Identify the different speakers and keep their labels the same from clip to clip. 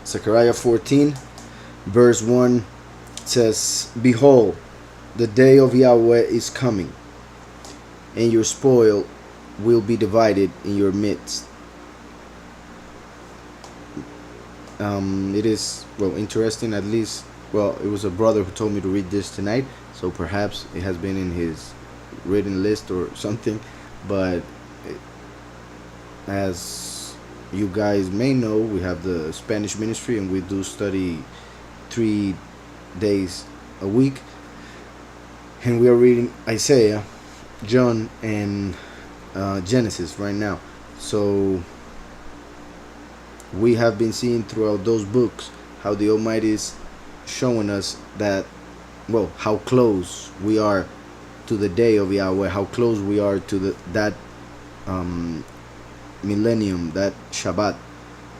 Speaker 1: Zechariah 14 verse 1 says, "Behold, the day of Yahweh is coming, and your spoil will be divided in your midst." It is, well, interesting, at least. Well, it was a brother who told me to read this tonight, so perhaps it has been in his written list or something. But as you guys may know, we have the Spanish ministry, and we do study 3 days a week, and we are reading Isaiah, John, and Genesis right now. So we have been seeing throughout those books how the Almighty is showing us that, well, how close we are to the day of Yahweh, how close we are to that millennium, that Shabbat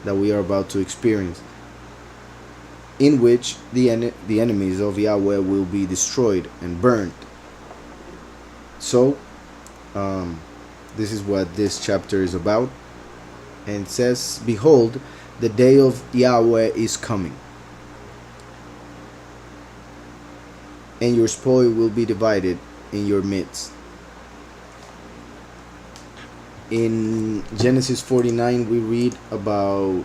Speaker 1: that we are about to experience, in which the enemies of Yahweh will be destroyed and burned. So this is what this chapter is about. And it says, "Behold, the day of Yahweh is coming, and your spoil will be divided in your midst." In Genesis 49, we read about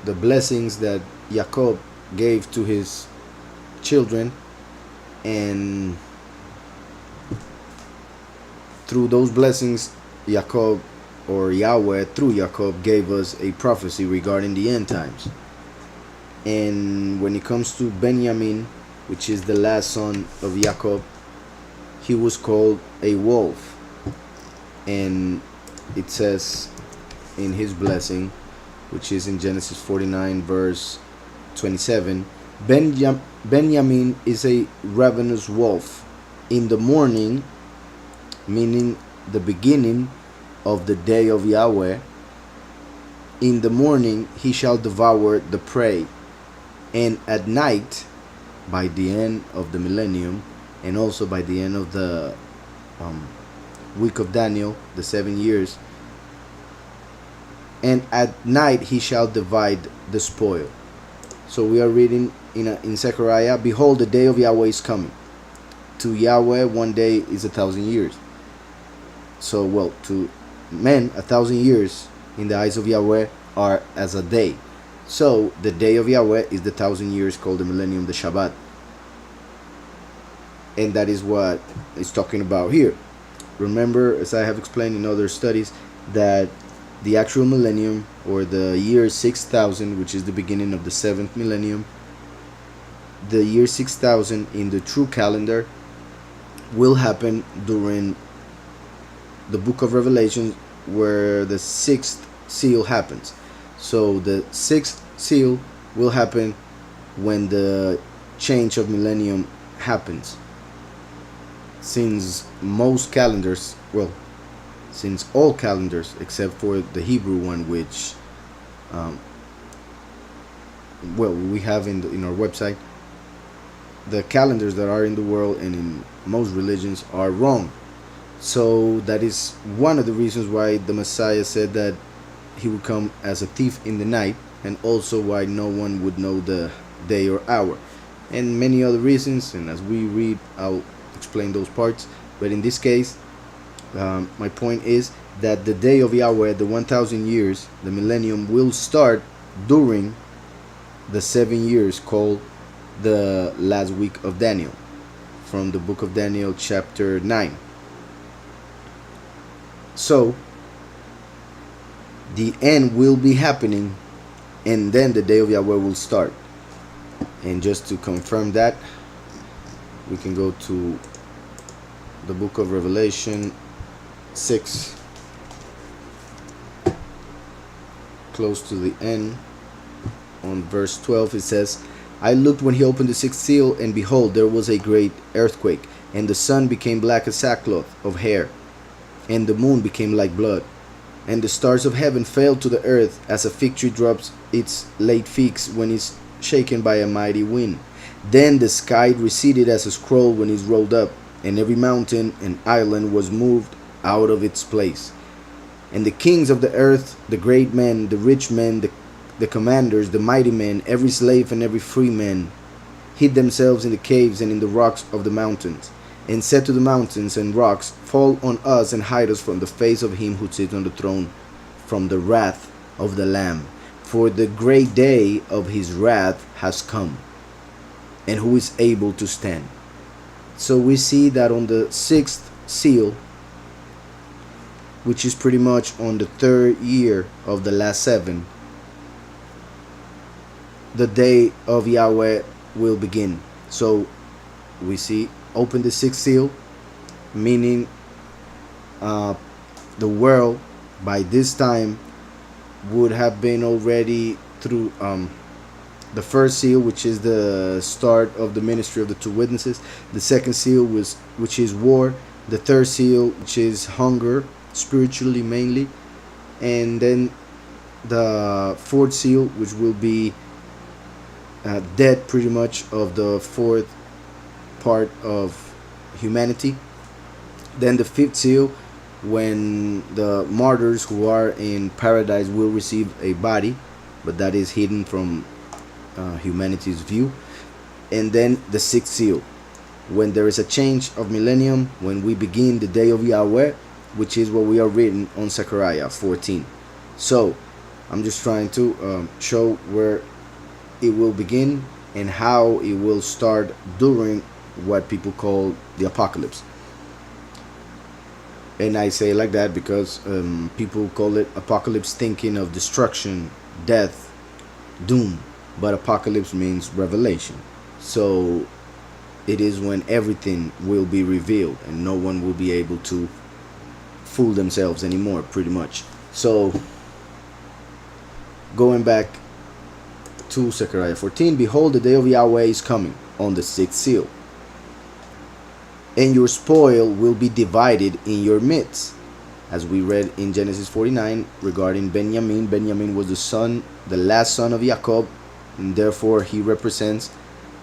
Speaker 1: the blessings that Jacob gave to his children, and through those blessings, Jacob, or Yahweh through Jacob, gave us a prophecy regarding the end times. And when it comes to Benjamin, which is the last son of Jacob, he was called a wolf. And it says in his blessing, which is in Genesis 49 verse 27, Benjamin is a ravenous wolf. In the morning, meaning the beginning of the day of Yahweh, in the morning he shall devour the prey, and at night, by the end of the millennium, and also by the end of the week of Daniel, the 7 years, and at night he shall divide the spoil. So we are reading in Zechariah, "Behold, the day of Yahweh is coming." To Yahweh, 1 day is 1,000 years. So, well, to men, 1,000 years in the eyes of Yahweh are as a day. So the day of Yahweh is the 1,000 years, called the millennium, the Shabbat. And that is what it's talking about here. Remember, as I have explained in other studies, that the actual millennium, or the year 6000, which is the beginning of the 7th millennium, the year 6000 in the true calendar will happen during the book of Revelation, where the 6th seal happens. So the 6th seal will happen when the change of millennium happens. Since most calendars, well, since all calendars except for the Hebrew one, which well, we have in our website, the calendars that are in the world and in most religions are wrong. So that is one of the reasons why the Messiah said that he would come as a thief in the night, and also why no one would know the day or hour, and many other reasons. And as we read, I'll explain those parts. But in this case, my point is that the day of Yahweh, the 1,000 years, the millennium, will start during the 7 years called the last week of Daniel, from the book of Daniel chapter 9. So the end will be happening, and then the day of Yahweh will start. And just to confirm that, we can go to the book of Revelation 6, close to the end, on verse 12. It says, "I looked when he opened the 6th seal, and behold, there was a great earthquake, and the sun became black as sackcloth of hair, and the moon became like blood, and the stars of heaven fell to the earth, as a fig tree drops its late figs when it's shaken by a mighty wind. Then the sky receded as a scroll when it's rolled up, and every mountain and island was moved out of its place. And the kings of the earth, the great men, the rich men, the the commanders, the mighty men, every slave and every free man, hid themselves in the caves and in the rocks of the mountains, and said to the mountains and rocks, fall on us and hide us from the face of him who sits on the throne, from the wrath of the Lamb. For the great day of his wrath has come, and who is able to stand? So we see that on the sixth seal, which is pretty much on the third year of the last seven, the day of Yahweh will begin. So we see, open the sixth seal, meaning the world by this time would have been already through the first seal, which is the start of the ministry of the two witnesses. The second seal which is war. The third seal, which is hunger, spiritually mainly. And then the fourth seal, which will be death, pretty much, of the fourth part of humanity. Then the fifth seal, when the martyrs who are in paradise will receive a body, but that is hidden from humanity's view. And then the sixth seal, when there is a change of millennium, when we begin the day of Yahweh, which is what we are reading on Zechariah 14. So I'm just trying to show where it will begin and how it will start during what people call the apocalypse. And I say like that because people call it apocalypse, thinking of destruction, death, doom. But apocalypse means revelation. So it is when everything will be revealed and no one will be able to fool themselves anymore, pretty much. So going back to Zechariah 14, behold, the day of Yahweh is coming on the sixth seal, and your spoil will be divided in your midst. As we read in Genesis 49 regarding Benjamin. Benjamin was the last son of Jacob, and therefore he represents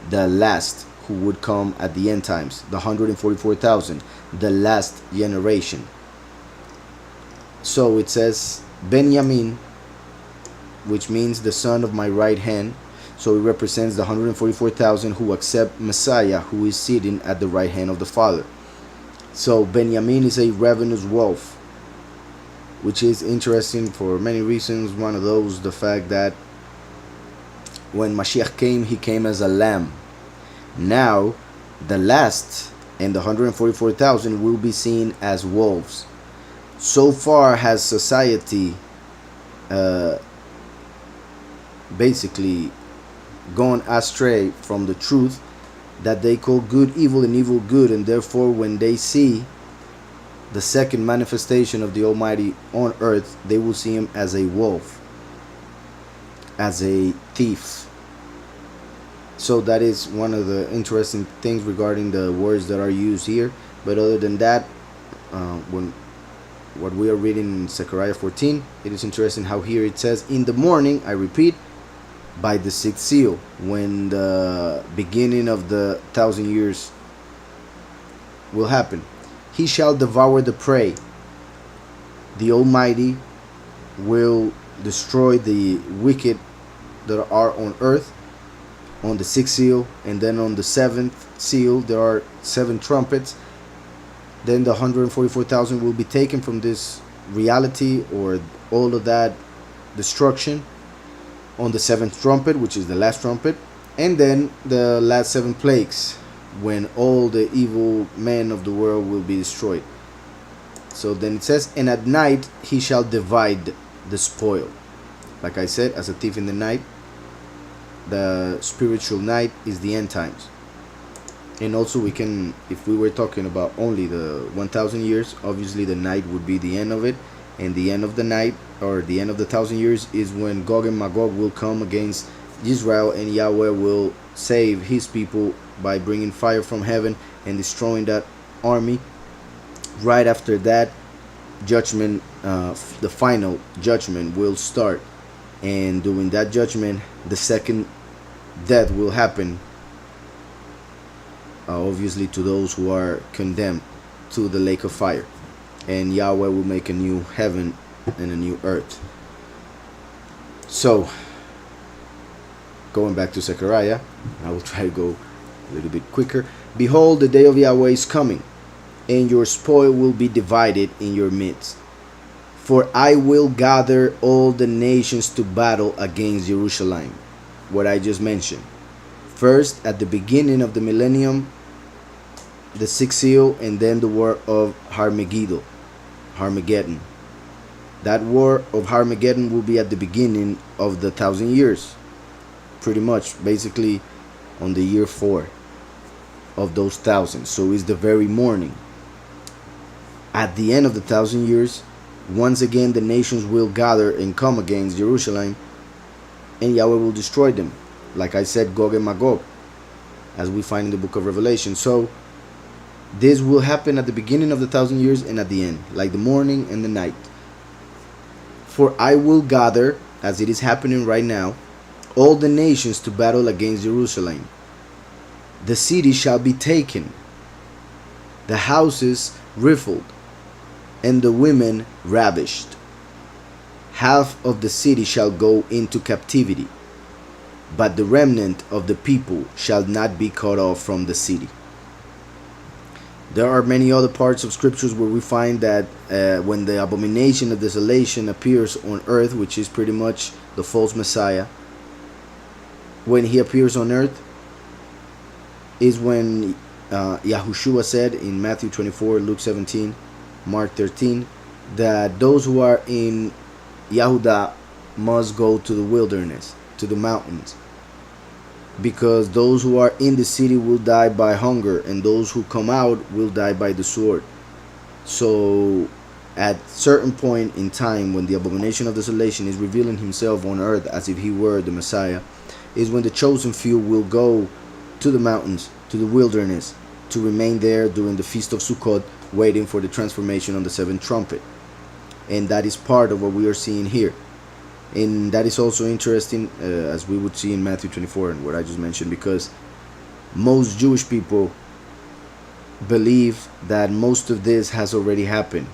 Speaker 1: the last who would come at the end times, the 144,000, the last generation. So it says Benjamin, which means the son of my right hand. So it represents the 144,000 who accept Messiah, who is sitting at the right hand of the Father. So Benjamin is a ravenous wolf, which is interesting for many reasons. One of those, the fact that when Mashiach came, he came as a lamb. Now the last and the 144,000 will be seen as wolves. So far has society basically gone astray from the truth, that they call good evil and evil good, and therefore when they see the second manifestation of the Almighty on earth, they will see him as a wolf, as a thief. So that is one of the interesting things regarding the words that are used here. But other than that, when what we are reading in Zechariah 14, it is interesting how here it says, in the morning, I repeat, by the sixth seal, when the beginning of the 1,000 years will happen, he shall devour the prey. The Almighty will destroy the wicked that are on earth on the sixth seal. And then on the seventh seal there are 7 trumpets. Then the 144,000 will be taken from this reality, or all of that destruction, on the 7th trumpet, which is the last trumpet. And then the last 7 plagues, when all the evil men of the world will be destroyed. So then it says, and at night he shall divide the spoil. Like I said, as a thief in the night, the spiritual night is the end times. And also we can, if we were talking about only the 1,000 years, obviously the night would be the end of it. And the end of the night, or the end of the 1,000 years, is when Gog and Magog will come against Israel, and Yahweh will save his people by bringing fire from heaven and destroying that army. Right after that, judgment, the final judgment will start, and during that judgment, the second death will happen, obviously to those who are condemned to the lake of fire, and Yahweh will make a new heaven and a new earth. So going back to Zechariah, I will try to go a little bit quicker. Behold, the day of Yahweh is coming, and your spoil will be divided in your midst. For I will gather all the nations to battle against Jerusalem. What I just mentioned. First, at the beginning of the millennium, the sixth seal, and then the war of Armageddon. That war of Armageddon will be at the beginning of the 1,000 years. Pretty much, basically, on the year 4 of those 1,000. So it's the very morning. At the end of the 1,000 years, once again the nations will gather and come against Jerusalem, and Yahweh will destroy them. Like I said, Gog and Magog, as we find in the book of Revelation. So this will happen at the beginning of the 1,000 years and at the end, like the morning and the night. For I will gather, as it is happening right now, all the nations to battle against Jerusalem. The city shall be taken, the houses rifled, and the women ravished. Half of the city shall go into captivity, but the remnant of the people shall not be cut off from the city. There are many other parts of scriptures where we find that when the abomination of desolation appears on earth, which is pretty much the false Messiah, when he appears on earth, is when Yahushua said in Matthew 24, Luke 17, Mark 13, that those who are in Yehuda must go to the wilderness, to the mountains, because those who are in the city will die by hunger, and those who come out will die by the sword. So at certain point in time, when the abomination of desolation is revealing himself on earth as if he were the Messiah, is when the chosen few will go to the mountains, to the wilderness, to remain there during the Feast of Sukkot, waiting for the transformation on the seventh trumpet. And that is part of what we are seeing here. And that is also interesting, as we would see in Matthew 24 and what I just mentioned, because most Jewish people believe that most of this has already happened.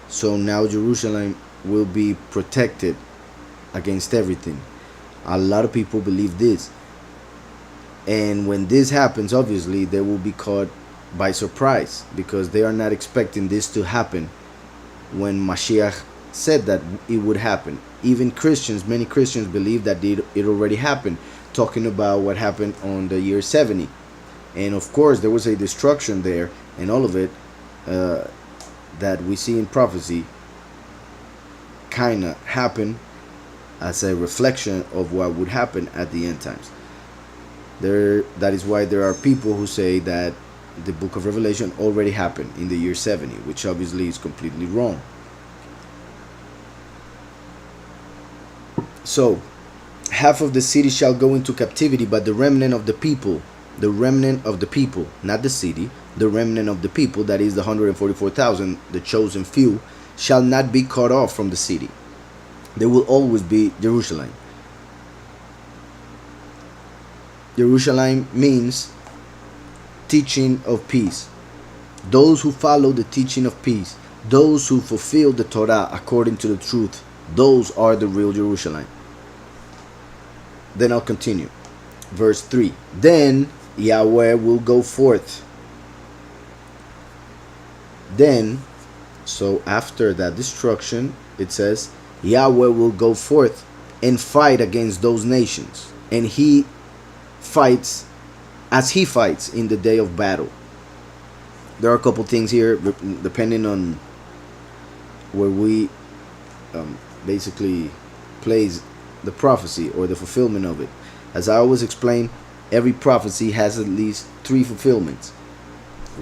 Speaker 1: So now Jerusalem will be protected against everything. A lot of people believe this. And when this happens, obviously, they will be caught by surprise, because they are not expecting this to happen when Mashiach said that it would happen. Even Christians, many Christians believe that it already happened, talking about what happened on the year 70. And of course, there was a destruction there, and all of it that we see in prophecy kind of happened as a reflection of what would happen at the end times. That is why there are people who say that the book of Revelation already happened in the year 70, which obviously is completely wrong. So, half of the city shall go into captivity, but the remnant of the people, not the city, the remnant of the people, that is the 144,000, the chosen few, shall not be cut off from the city. There will always be Jerusalem. Jerusalem means teaching of peace. Those who follow the teaching of peace, those who fulfill the Torah according to the truth, those are the real Jerusalem. Then I'll continue. Verse 3. Then Yahweh will go forth. Then, so after that destruction, it says, Yahweh will go forth and fight against those nations. And he fights as he fights in the day of battle. There are a couple things here, depending on where we basically place the prophecy or the fulfillment of it. As I always explain, every prophecy has at least 3 fulfillments.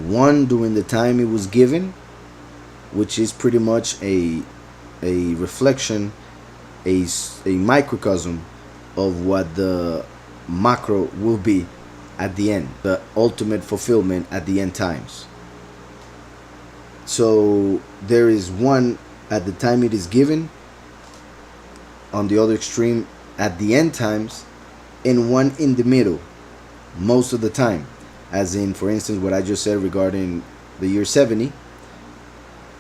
Speaker 1: One during the time it was given, which is pretty much a reflection, a microcosm of what the macro will be at the end, the ultimate fulfillment at the end times. So there is one at the time it is given, on the other extreme at the end times, and one in the middle most of the time, as in, for instance, what I just said regarding the year 70,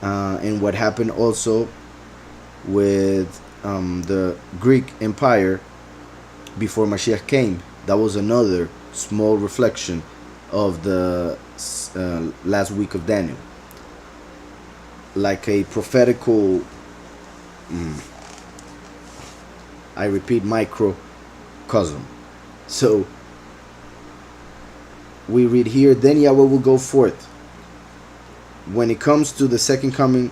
Speaker 1: and what happened also with the Greek Empire before Mashiach came. That was another small reflection of the last week of Daniel, like a prophetical, I repeat, microcosm. So we read here, then Yahweh will go forth. When it comes to the second coming,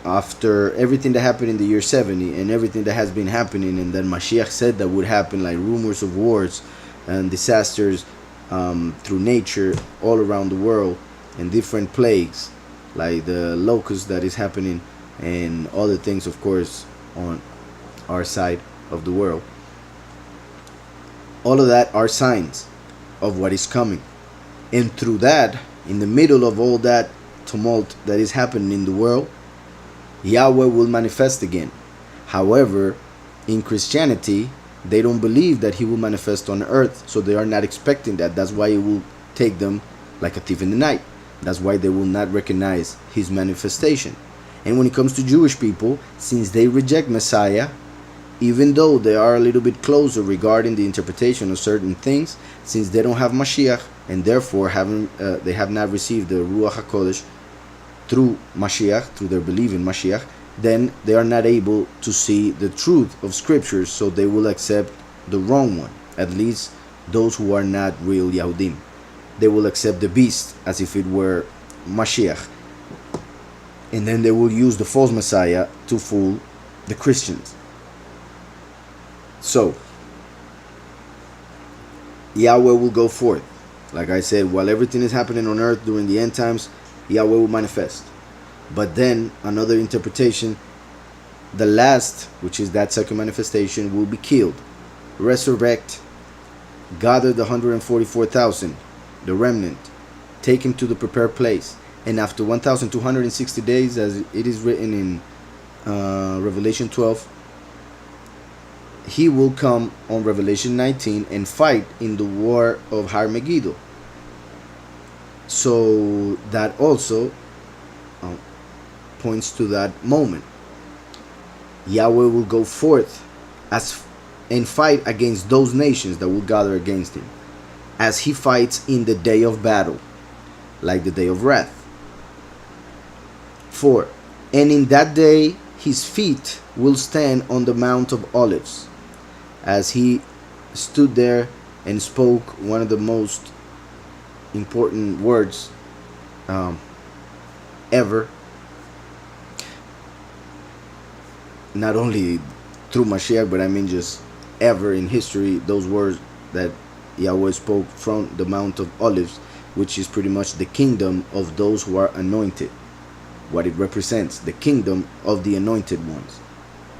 Speaker 1: after everything that happened in the year 70 and everything that has been happening, and that Mashiach said that would happen, like rumors of wars and disasters through nature all around the world, and different plagues like the locust that is happening, and other things, of course, on our side of the world. All of that are signs of what is coming. And through that, in the middle of all that tumult that is happening in the world, Yahweh will manifest again. However, in Christianity, they don't believe that he will manifest on earth, so they are not expecting that. That's why it will take them like a thief in the night. That's why they will not recognize his manifestation. And when it comes to Jewish people, since they reject Messiah, even though they are a little bit closer regarding the interpretation of certain things, since they don't have Mashiach, and therefore they have not received the Ruach HaKodesh through Mashiach, through their belief in Mashiach, then they are not able to see the truth of scriptures, so they will accept the wrong one. At least those who are not real Yahudim. They will accept the beast as if it were Mashiach. And then they will use the false Messiah to fool the Christians. So, Yahweh will go forth. Like I said, while everything is happening on earth during the end times, Yahweh will manifest. But then, another interpretation, the last, which is that second manifestation, will be killed, resurrect, gather the 144,000, the remnant, take him to the prepared place, and after 1,260 days, as it is written in Revelation 12, he will come on Revelation 19 and fight in the war of Har Megiddo. So that also points to that moment. Yahweh will go forth and fight against those nations that will gather against him, as he fights in the day of battle, like the day of wrath. 4. And in that day his feet will stand on the Mount of Olives, as he stood there and spoke one of the most important words ever, not only through Mashiach, but I mean just ever in history. Those words that Yahweh spoke from the Mount of Olives, which is pretty much the kingdom of those who are anointed, what it represents, the kingdom of the anointed ones.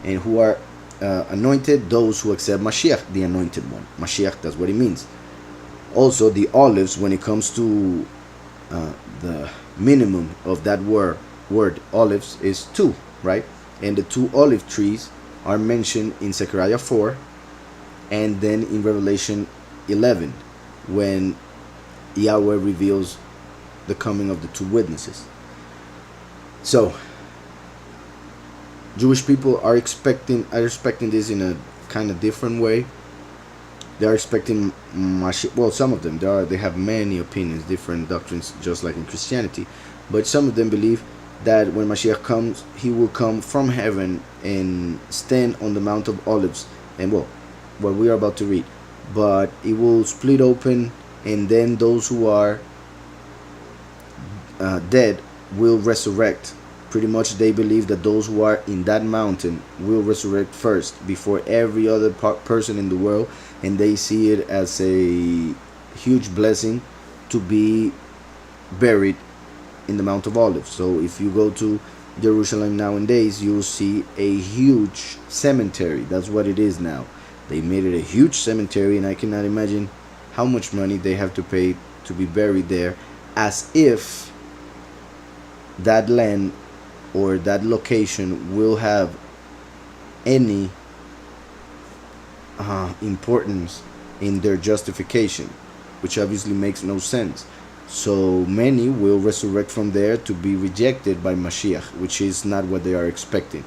Speaker 1: And who are anointed? Those who accept Mashiach, the anointed one. Mashiach, that's what it means. Also, the olives, when it comes to the minimum of that word olives, is 2, right? And the 2 olive trees are mentioned in Zechariah 4 and then in Revelation 11, when Yahweh reveals the coming of the 2 witnesses. So Jewish people are expecting this in a kind of different way. They are expecting Mashiach. Well, some of them, they have many opinions, different doctrines, just like in Christianity. But some of them believe that when Mashiach comes, he will come from heaven and stand on the Mount of Olives. And well, what we are about to read. But it will split open, and then those who are dead will resurrect. Pretty much they believe that those who are in that mountain will resurrect first before every other person in the world, and they see it as a huge blessing to be buried in the Mount of Olives. So if you go to Jerusalem nowadays, you'll see a huge cemetery. That's what it is now. They made it a huge cemetery, and I cannot imagine how much money they have to pay to be buried there, as if that land or that location will have any importance in their justification, which obviously makes no sense. So many will resurrect from there to be rejected by Mashiach, which is not what they are expecting.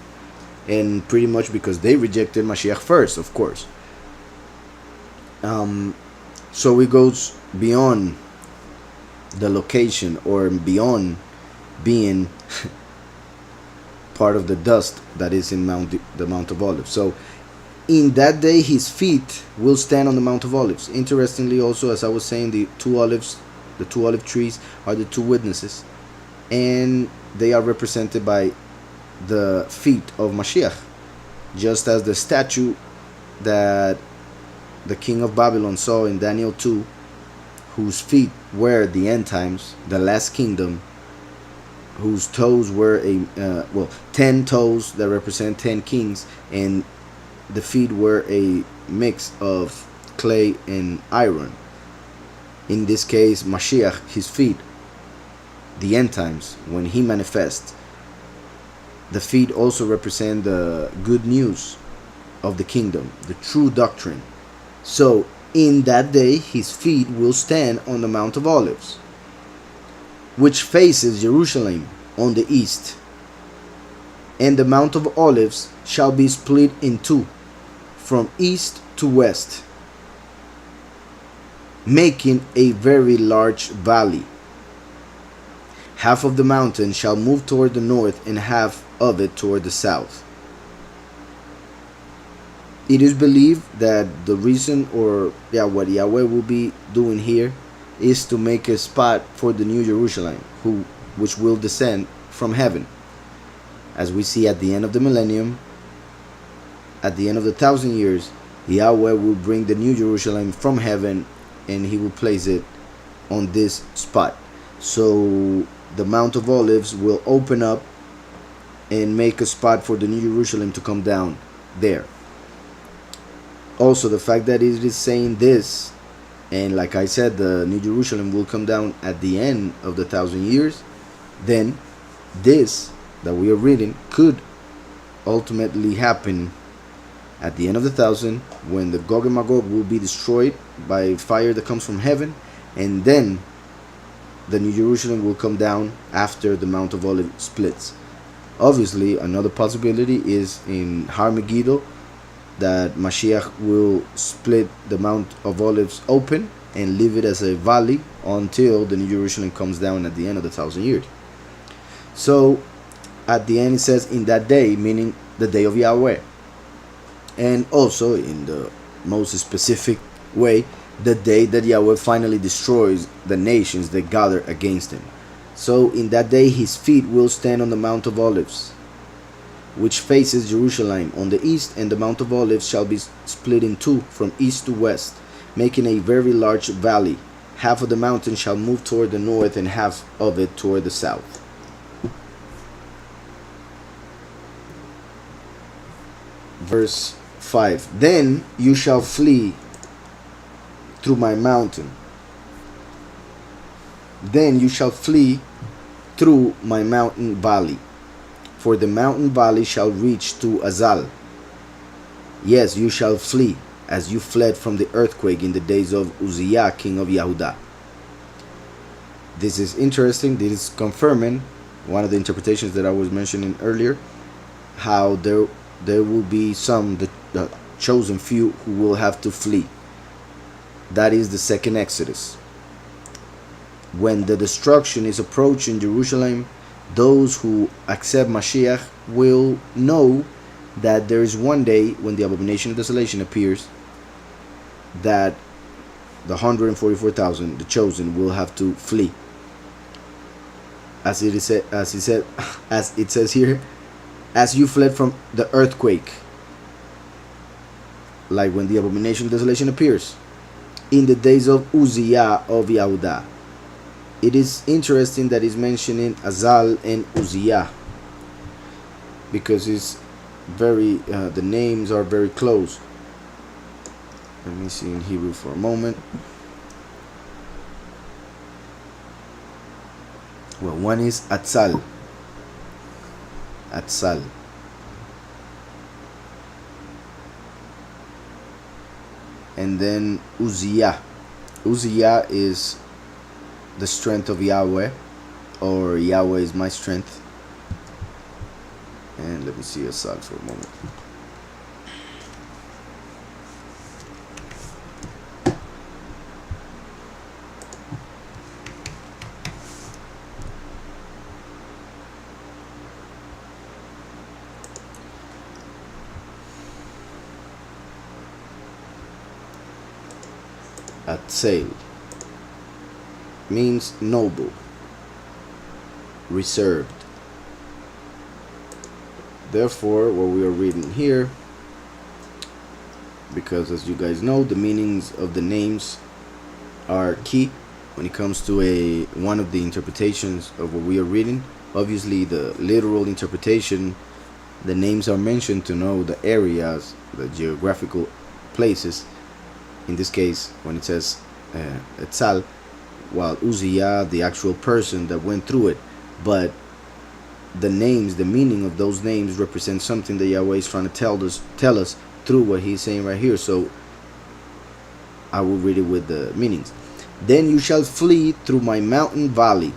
Speaker 1: and pretty much because they rejected Mashiach first, of course. So it goes beyond the location, or beyond being part of the dust that is in the Mount of Olives. So in that day his feet will stand on the Mount of Olives. Interestingly also, as I was saying, the two olive trees are the two witnesses, and they are represented by the feet of Mashiach, just as the statue that the king of Babylon saw in Daniel 2, whose feet were the end times, the last kingdom, whose toes were 10 toes that represent 10 kings, and the feet were a mix of clay and iron. In this case, Mashiach, his feet, the end times, when he manifests, the feet also represent the good news of the kingdom, the true doctrine. So in that day his feet will stand on the Mount of Olives, which faces Jerusalem on the east, and the Mount of Olives shall be split in two from east to west, making a very large valley. Half of the mountain shall move toward the north, and half of it toward the south. It is believed that the reason, or what Yahweh will be doing here, is to make a spot for the New Jerusalem, which will descend from heaven. As we see at the end of the millennium, at the end of the 1,000 years, Yahweh will bring the New Jerusalem from heaven, and he will place it on this spot. So the Mount of Olives will open up and make a spot for the New Jerusalem to come down there. Also, the fact that it is saying this, and like I said, the New Jerusalem will come down at the end of the 1,000 years, then this that we are reading could ultimately happen at the end of the 1,000, when the Gog and Magog will be destroyed by fire that comes from heaven, and then the New Jerusalem will come down after the Mount of Olives splits. Obviously, another possibility is in Har Megiddo, that Mashiach will split the Mount of Olives open and leave it as a valley until the New Jerusalem comes down at the end of the 1,000 years. So at the end it says, in that day, meaning the day of Yahweh, and also in the most specific way, the day that Yahweh finally destroys the nations that gather against him. So in that day his feet will stand on the Mount of Olives, which faces Jerusalem on the east, and the Mount of Olives shall be split in two from east to west, making a very large valley. Half of the mountain shall move toward the north, and half of it toward the south. Verse 5. Then you shall flee through my mountain. Then you shall flee through my mountain valley. For the mountain valley shall reach to Azal. Yes, you shall flee, as you fled from the earthquake in the days of Uzziah, king of Yehudah. This is interesting. This is confirming one of the interpretations that I was mentioning earlier, how there will be some, the chosen few, who will have to flee. That is the second Exodus. When the destruction is approaching Jerusalem, those who accept Mashiach will know that there is one day when the abomination of desolation appears, that the 144,000, the chosen, will have to flee. As it says here, as you fled from the earthquake, like when the abomination of desolation appears, in the days of Uzziah of Yehudah. It is interesting that he's mentioning Azal and Uzziah, because it's very the names are very close. Let me see in Hebrew for a moment. Well, one is Atzal. And then Uzziah. Uzziah is the strength of Yahweh, or Yahweh is my strength. And let me see a side for a moment. Atzel means noble, reserved. Therefore, what we are reading here, because as you guys know, the meanings of the names are key when it comes to one of the interpretations of what we are reading. Obviously, the literal interpretation, the names are mentioned to know the areas, the geographical places. In this case, when it says Etzal, while Uzziah, the actual person that went through it, but the names, the meaning of those names represent something that Yahweh is trying to tell us through what he's saying right here. So I will read it with the meanings. Then you shall flee through my mountain valley.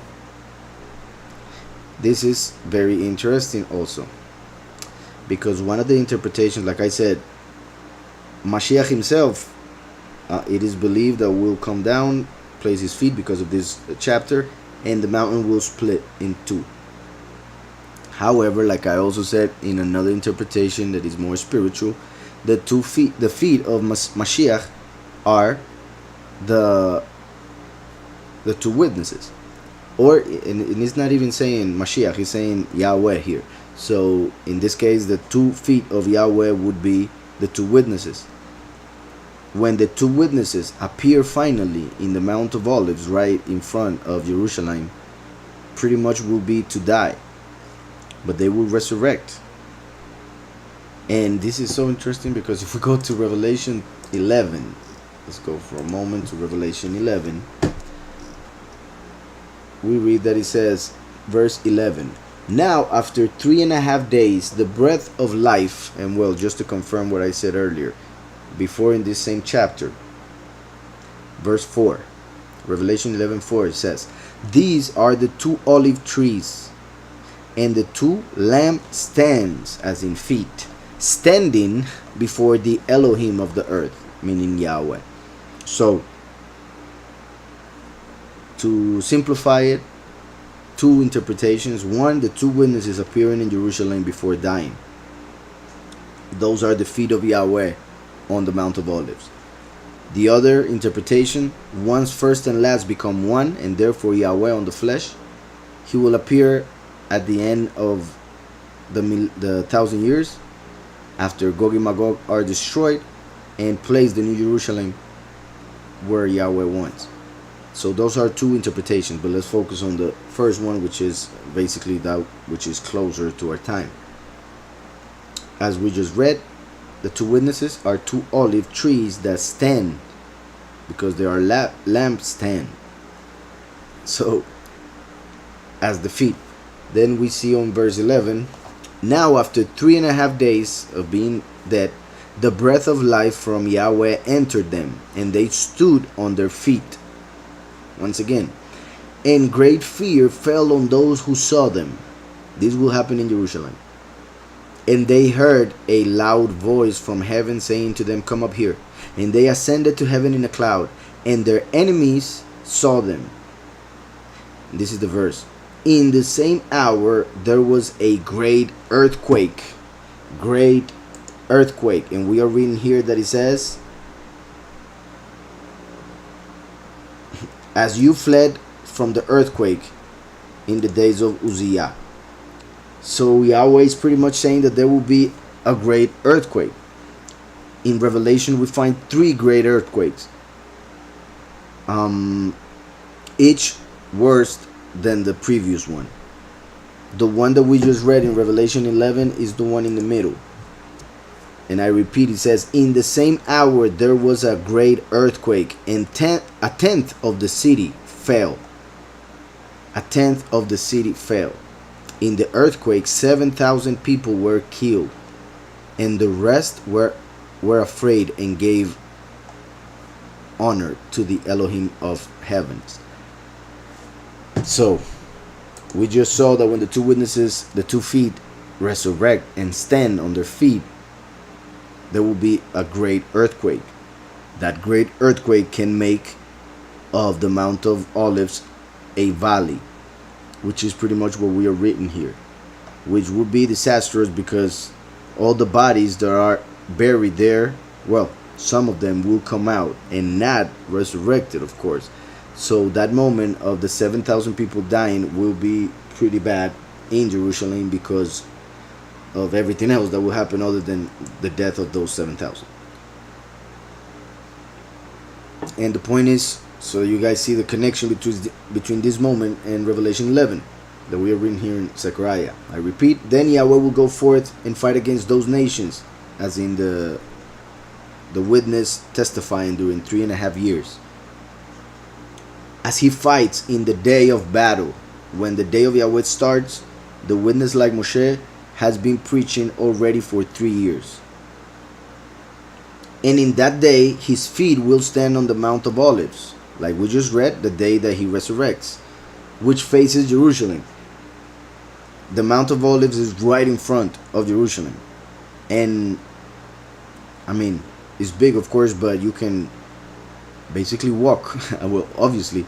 Speaker 1: This is very interesting also, because one of the interpretations, like I said, Mashiach himself, it is believed that will come down, place his feet because of this chapter, and the mountain will split in two. However, like I also said in another interpretation that is more spiritual, the feet of Mashiach are the two witnesses. Or, and it's not even saying Mashiach, he's saying Yahweh here. So in this case, the 2 feet of Yahweh would be the 2 witnesses. When the 2 witnesses appear finally in the Mount of Olives right in front of Jerusalem, pretty much will be to die, but they will resurrect. And this is so interesting, because if we go to Revelation 11, let's go for a moment to Revelation 11, we read that it says, verse 11, now after 3.5 days the breath of life, and well, just to confirm what I said earlier before in this same chapter, verse 4, Revelation 11:4, it says, these are the 2 olive trees and the 2 lampstands, as in feet, standing before the Elohim of the earth, meaning Yahweh. So to simplify it, 2 interpretations. One, the 2 witnesses appearing in Jerusalem before dying. Those are the feet of Yahweh on the Mount of Olives. The other interpretation, once first and last become one, and therefore Yahweh on the flesh, he will appear at the end of the 1,000 years, after Gog and Magog are destroyed, and place the New Jerusalem where Yahweh wants. So those are 2 interpretations, but let's focus on the first one, which is basically that which is closer to our time. As we just read, the 2 witnesses are 2 olive trees that stand, because they are lampstand. So as the feet. Then we see on verse 11, now after 3.5 days of being dead, the breath of life from Yahweh entered them, and they stood on their feet. Once again, and great fear fell on those who saw them. This will happen in Jerusalem. And they heard a loud voice from heaven saying to them, come up here. And they ascended to heaven in a cloud, and their enemies saw them. And this is the verse. In the same hour there was a great earthquake. Great earthquake. And we are reading here that it says, as you fled from the earthquake in the days of Uzziah. So Yahweh is pretty much saying that there will be a great earthquake. In Revelation we find 3 great earthquakes, each worse than the previous one. The one that we just read in Revelation 11 is the one in the middle. And I repeat, it says, in the same hour there was a great earthquake, and a tenth of the city fell. A tenth of the city fell. In the earthquake 7,000 people were killed, and the rest were afraid and gave honor to the Elohim of heavens. So we just saw that when the 2 witnesses, the 2 feet resurrect and stand on their feet, there will be a great earthquake. That great earthquake can make of the Mount of Olives a valley, which is pretty much what we are written here, which would be disastrous because all the bodies that are buried there, well, some of them will come out and not resurrected, of course. So that moment of the 7,000 people dying will be pretty bad in Jerusalem because of everything else that will happen other than the death of those 7,000. And the point is, so you guys see the connection between this moment and Revelation 11 that we are reading here in Zechariah. I repeat, then Yahweh will go forth and fight against those nations, as in the witness testifying during 3.5 years. As he fights in the day of battle, when the day of Yahweh starts, the witness like Moshe has been preaching already for 3 years. And in that day, his feet will stand on the Mount of Olives, like we just read, the day that he resurrects, which faces Jerusalem. The Mount of Olives is right in front of Jerusalem. And, I mean, it's big, of course, but you can basically walk. Well, obviously,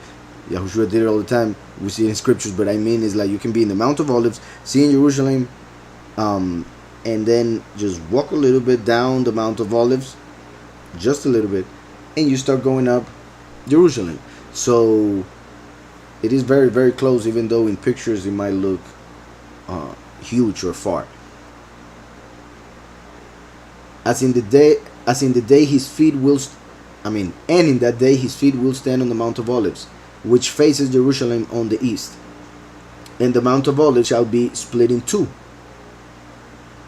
Speaker 1: Yahushua did it all the time. We see it in scriptures, but I mean, it's like you can be in the Mount of Olives, see in Jerusalem, and then just walk a little bit down the Mount of Olives, just a little bit, and you start going up Jerusalem. So it is very, very close, even though in pictures it might look huge or far. As in the day his feet will and in that day his feet will stand on the Mount of Olives, which faces Jerusalem on the east. And the Mount of Olives shall be split in two,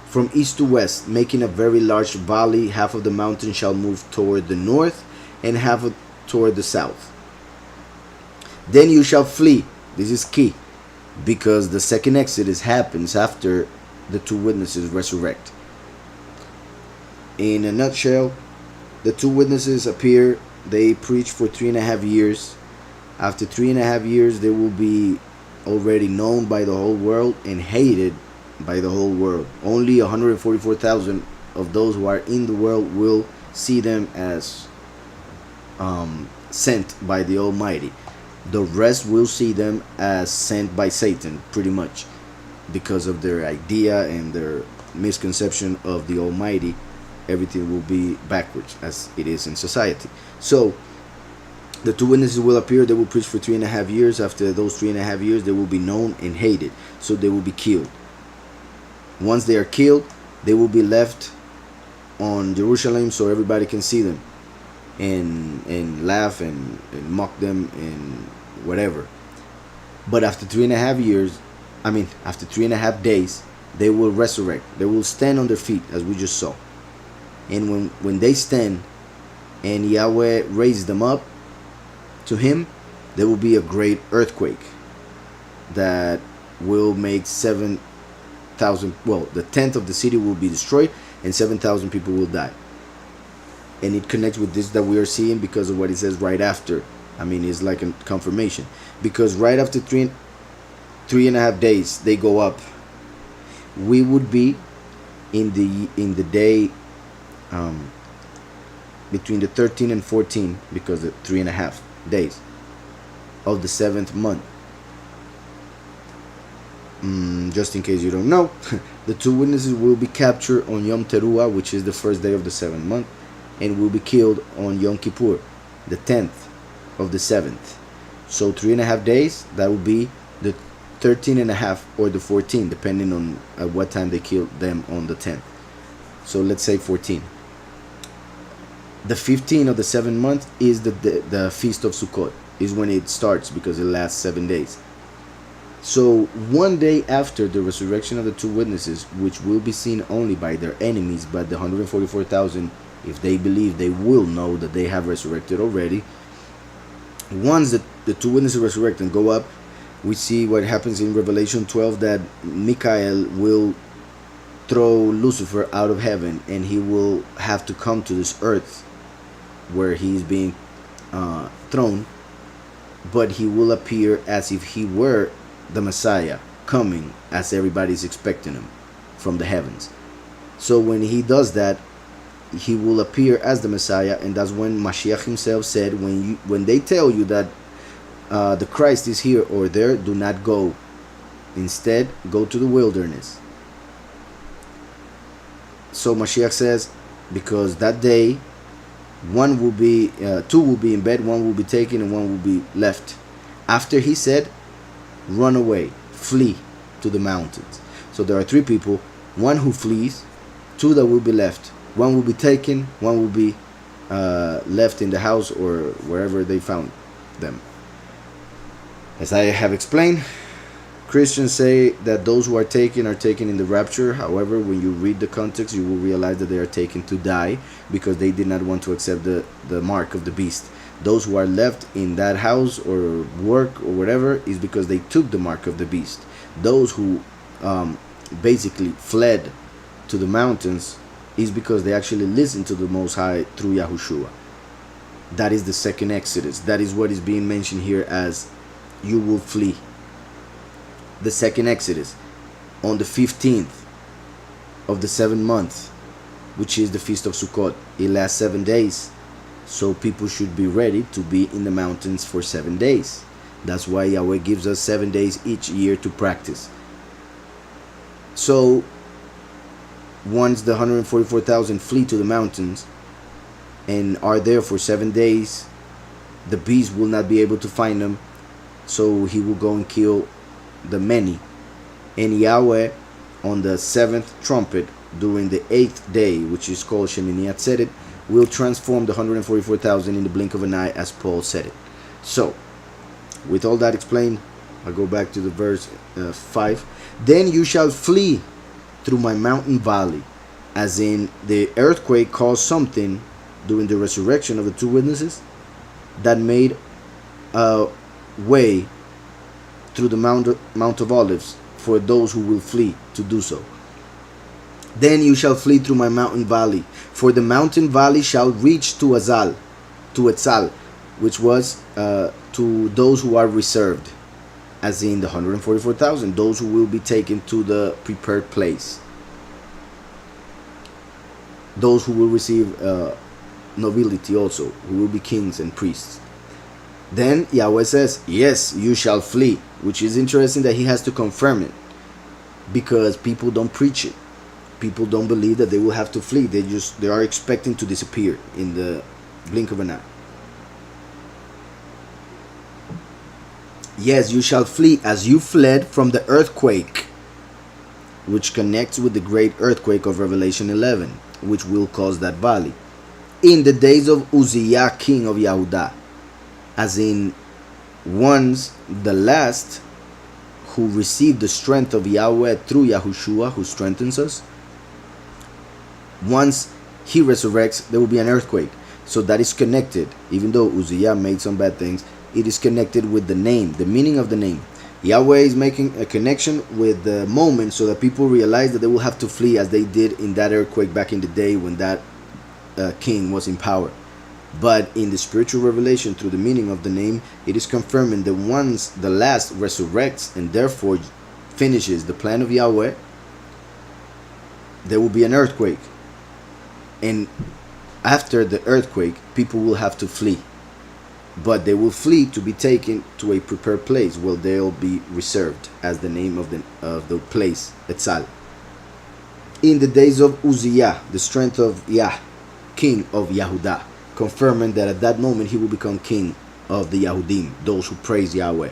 Speaker 1: from east to west, making a very large valley. Half of the mountain shall move toward the north, and half toward the south. Then you shall flee. This is key, because the second Exodus happens after the two witnesses resurrect. In a nutshell, the two witnesses appear. They preach for 3.5 years. After 3.5 years, they will be already known by the whole world and hated by the whole world. Only 144,000 of those who are in the world will see them as sent by the Almighty. The rest will see them as sent by Satan, pretty much, because of their idea and their misconception of the Almighty. Everything will be backwards as it is in society. So the two witnesses will appear. They will preach for 3.5 years. After those 3.5 years, they will be known and hated, so they will be killed. Once they are killed, they will be left on Jerusalem so everybody can see them and laugh and mock them and whatever. But after 3.5 years, after 3.5 days, they will resurrect. They will stand on their feet, as we just saw. And when they stand and Yahweh raises them up to him, there will be a great earthquake that will make 7,000, the tenth of the city will be destroyed and 7,000 people will die. And it connects with this that we are seeing because of what it says right after. It's like a confirmation, because right after 3.5 days they go up. We would be in the day between the 13 and 14, because the 3.5 days of the 7th month. Just in case you don't know, the two witnesses will be captured on Yom Teruah, which is the first day of the 7th month, and will be killed on Yom Kippur, the 10th of the 7th. So 3.5 days, that will be the 13.5 or the 14, depending on at what time they killed them on the 10th. So let's say 14. The 15th of the 7th month is the feast of Sukkot, is when it starts, because it lasts 7 days. So one day after the resurrection of the two witnesses, which will be seen only by their enemies, but the 144,000, if they believe, they will know that they have resurrected already. Once the two witnesses resurrect and go up, we see what happens in Revelation 12, that Michael will throw Lucifer out of heaven, and he will have to come to this earth where he is being thrown, but he will appear as if he were the Messiah coming, as everybody's expecting him from the heavens. So when he does that, he will appear as the Messiah, and that's when Mashiach himself said, when they tell you that the Christ is here or there, do not go. Instead, go to the wilderness. So Mashiach says, because that day, two will be in bed, one will be taken, and one will be left. After he said, run away, flee to the mountains. So there are three people, one who flees, two that will be left. One will be taken, one will be left in the house or wherever they found them. As I have explained, Christians say that those who are taken in the rapture. However, when you read the context, you will realize that they are taken to die because they did not want to accept the mark of the beast. Those who are left in that house or work or whatever is because they took the mark of the beast. Those who basically fled to the mountains is because they actually listened to the Most High through Yahushua. That is the second Exodus. That is what is being mentioned here as you will flee. The second Exodus on the 15th of the 7th month, which is the Feast of Sukkot. It lasts 7 days. So people should be ready to be in the mountains for 7 days. That's why Yahweh gives us 7 days each year to practice. So once the 144,000 flee to the mountains and are there for 7 days, the beast will not be able to find them. So he will go and kill the many. And Yahweh on the 7th trumpet during the 8th day, which is called Shemini Atzeret, will transform the 144,000 in the blink of an eye, as Paul said it. So with all that explained, I'll go back to the verse 5. Then you shall flee through my mountain valley, as in the earthquake caused something during the resurrection of the two witnesses that made a way through the Mount of Olives for those who will flee to do so. Then you shall flee through my mountain valley, for the mountain valley shall reach to Etzal, which was to those who are reserved, as in the 144,000, those who will be taken to the prepared place, those who will receive nobility also, who will be kings and priests. Then Yahweh says, yes, you shall flee, which is interesting that he has to confirm it, because people don't preach it. People don't believe that they will have to flee. They are expecting to disappear in the blink of an eye. Yes, you shall flee as you fled from the earthquake, which connects with the great earthquake of Revelation 11, which will cause that valley, in the days of Uzziah, king of Yehudah, as in once the last who received the strength of Yahweh through Yahushua, who strengthens us. Once he resurrects, there will be an earthquake. So that is connected. Even though Uzziah made some bad things, it is connected with the name, the meaning of the name. Yahweh is making a connection with the moment so that people realize that they will have to flee, as they did in that earthquake back in the day when that king was in power. But in the spiritual revelation, through the meaning of the name, it is confirming that once the last resurrects and therefore finishes the plan of Yahweh, there will be an earthquake. And after the earthquake, people will have to flee. But they will flee to be taken to a prepared place where they'll be reserved, as the name of the place, Etzal. In the days of Uzziah, the strength of Yah, king of Yehudah, confirming that at that moment he will become king of the Yahudim, those who praise Yahweh.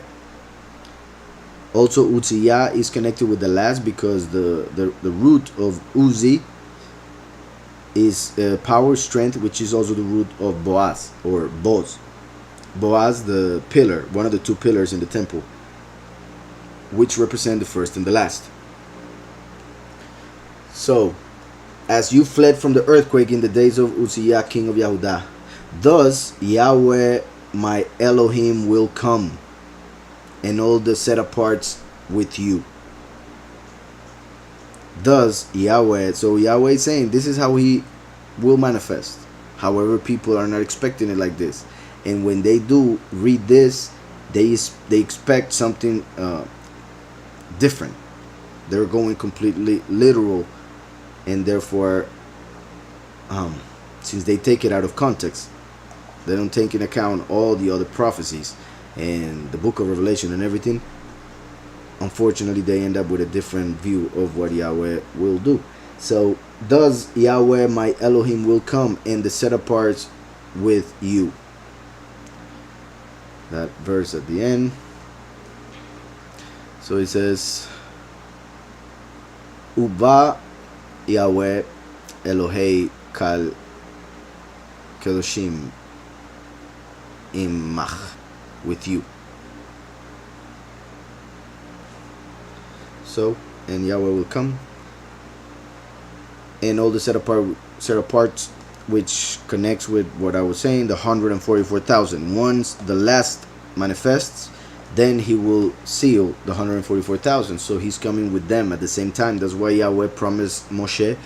Speaker 1: Also, Uzziah is connected with the last because the root of Uzi is power, strength, which is also the root of Boaz or Boz. Boaz, the pillar, one of the two pillars in the temple, which represent the first and the last. So, as you fled from the earthquake in the days of Uzziah, king of Yehudah, thus Yahweh my Elohim will come, and all the set aparts with you. Thus Yahweh, so Yahweh is saying this is how he will manifest. However, people are not expecting it like this. And when they do read this, they expect something different. They're going completely literal, and therefore, since they take it out of context, they don't take into account all the other prophecies and the book of Revelation and everything. Unfortunately, they end up with a different view of what Yahweh will do. So, thus Yahweh my Elohim will come and the set aparts with you. That verse at the end. So it says, Uba Yahweh Elohei Kal Kedoshim Imach, with you. So, and Yahweh will come, and all the set aparts, which connects with what I was saying, the 144,000. Once the last manifests, then he will seal the 144,000. So he's coming with them at the same time. That's why Yahweh promised Moshe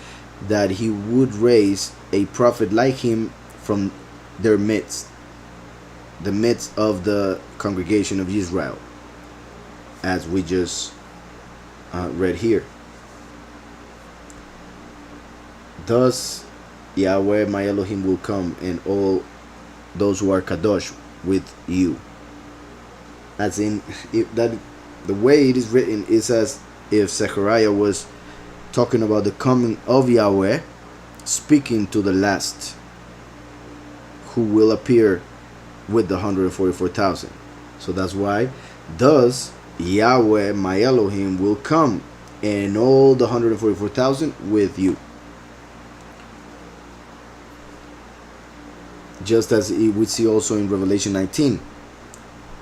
Speaker 1: that he would raise a prophet like him from their midst, the midst of the congregation of Israel, as we just read here. Thus Yahweh my Elohim will come, and all those who are kadosh with you. As in, that the way it is written is as if Zechariah was talking about the coming of Yahweh, speaking to the last, who will appear with the 144,000. So that's why, thus Yahweh my Elohim will come, and all the 144,000 with you. Just as we see also in Revelation 19.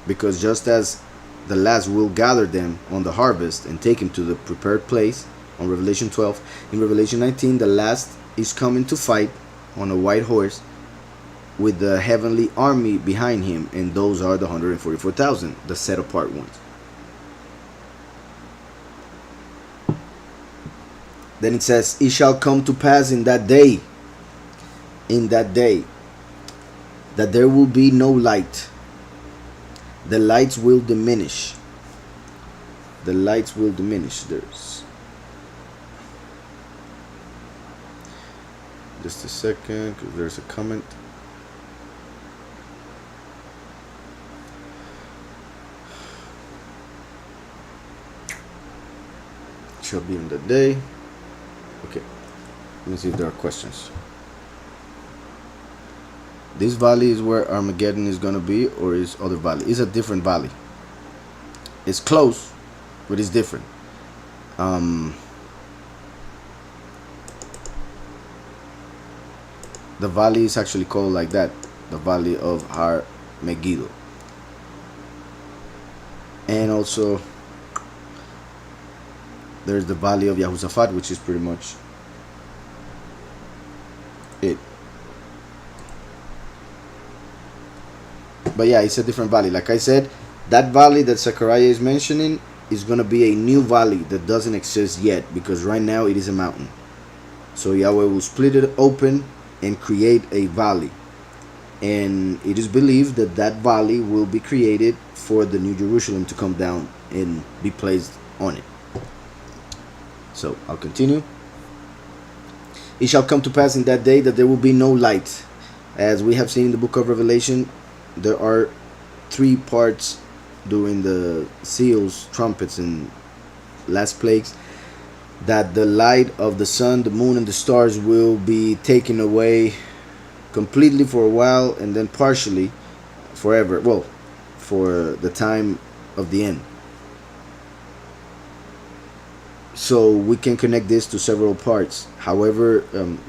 Speaker 1: Because just as the last will gather them on the harvest and take him to the prepared place on Revelation 12, in Revelation 19 the last is coming to fight on a white horse with the heavenly army behind him, and those are the 144,000, the set apart ones. Then it says, it shall come to pass in that day, that there will be no light. The lights will diminish. The lights will diminish. There's just a second, because there's a comment. Shall be in the day. Okay, let me see if there are questions. This valley is where Armageddon is going to be, or is other valley? It's a different valley. It's close, but it's different. The valley is actually called like that, the valley of Har Megiddo. And also there's the valley of Yehoshaphat, which is pretty much it. But yeah, it's a different valley. Like I said, that valley that Zechariah is mentioning is going to be a new valley that doesn't exist yet, because right now it is a mountain. So Yahweh will split it open and create a valley. And it is believed that that valley will be created for the New Jerusalem to come down and be placed on it. So I'll continue. It shall come to pass in that day that there will be no light. As we have seen in the book of Revelation, there are 3 parts during the seals, trumpets, and last plagues, that the light of the sun, the moon, and the stars will be taken away completely for a while, and then partially forever. Well, for the time of the end. So we can connect this to several parts. However,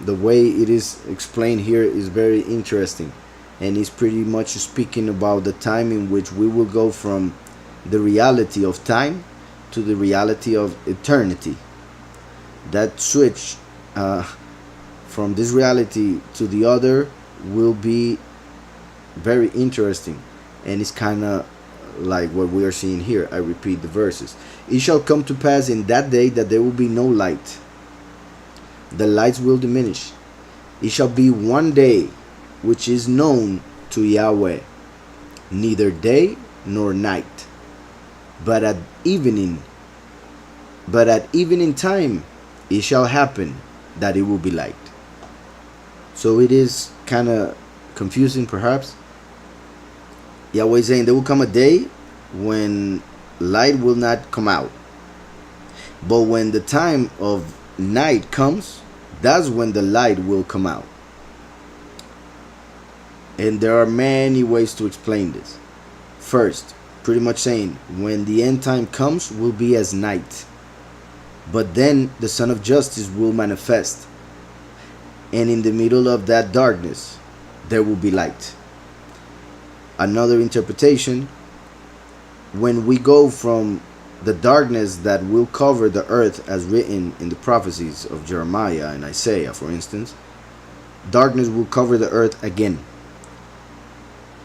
Speaker 1: the way it is explained here is very interesting, and it's pretty much speaking about the time in which we will go from the reality of time to the reality of eternity. That switch from this reality to the other will be very interesting, and it's kind of like what we are seeing here. I repeat the verses. It shall come to pass in that day that there will be no light. The lights will diminish. It shall be one day which is known to Yahweh, neither day nor night, but at evening But at evening time it shall happen that it will be light. So it is kind of confusing perhaps. Yahweh is saying there will come a day when light will not come out. But when the time of night comes, that's when the light will come out. And there are many ways to explain this. First, pretty much saying when the end time comes will be as night. But then the Son of Justice will manifest. And in the middle of that darkness, there will be light. Another interpretation, when we go from the darkness that will cover the earth as written in the prophecies of Jeremiah and Isaiah, for instance, darkness will cover the earth again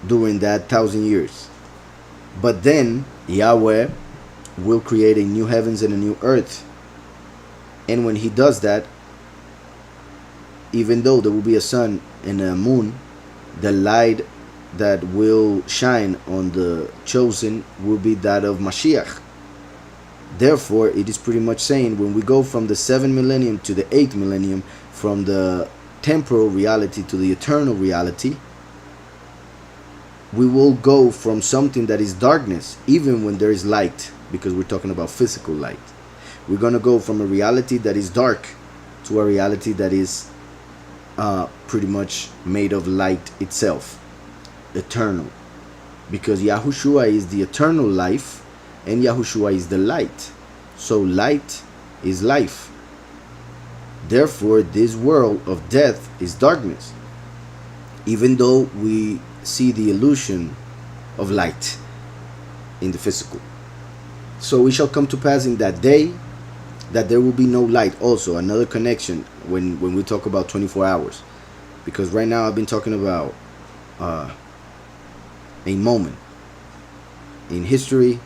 Speaker 1: during that 1,000 years. But then Yahweh will create a new heavens and a new earth. And when he does that, even though there will be a sun and a moon, the light that will shine on the chosen will be that of Mashiach. Therefore, it is pretty much saying when we go from the 7th millennium to the 8th millennium, from the temporal reality to the eternal reality, we will go from something that is darkness, even when there is light, because we're talking about physical light. We're going to go from a reality that is dark to a reality that is pretty much made of light itself, eternal. Because Yahushua is the eternal life, and Yahushua is the light. So light is life. Therefore, this world of death is darkness, even though we see the illusion of light in the physical. So it shall come to pass in that day that there will be no light. Also, another connection when we talk about 24 hours. Because right now I've been talking about a moment in history,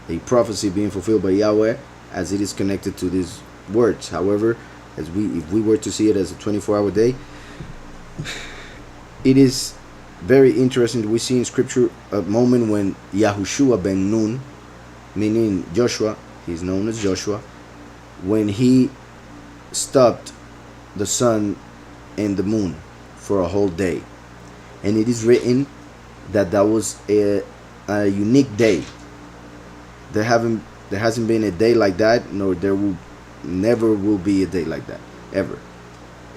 Speaker 1: a prophecy being fulfilled by Yahweh as it is connected to these words. However, if we were to see it as a 24-hour day, it is very interesting. We see in scripture a moment when Yahushua ben Nun, meaning Joshua, he's known as Joshua, when he stopped the sun and the moon for a whole day. And it is written that that was a unique day. There hasn't been a day like that, nor there will never will be a day like that ever.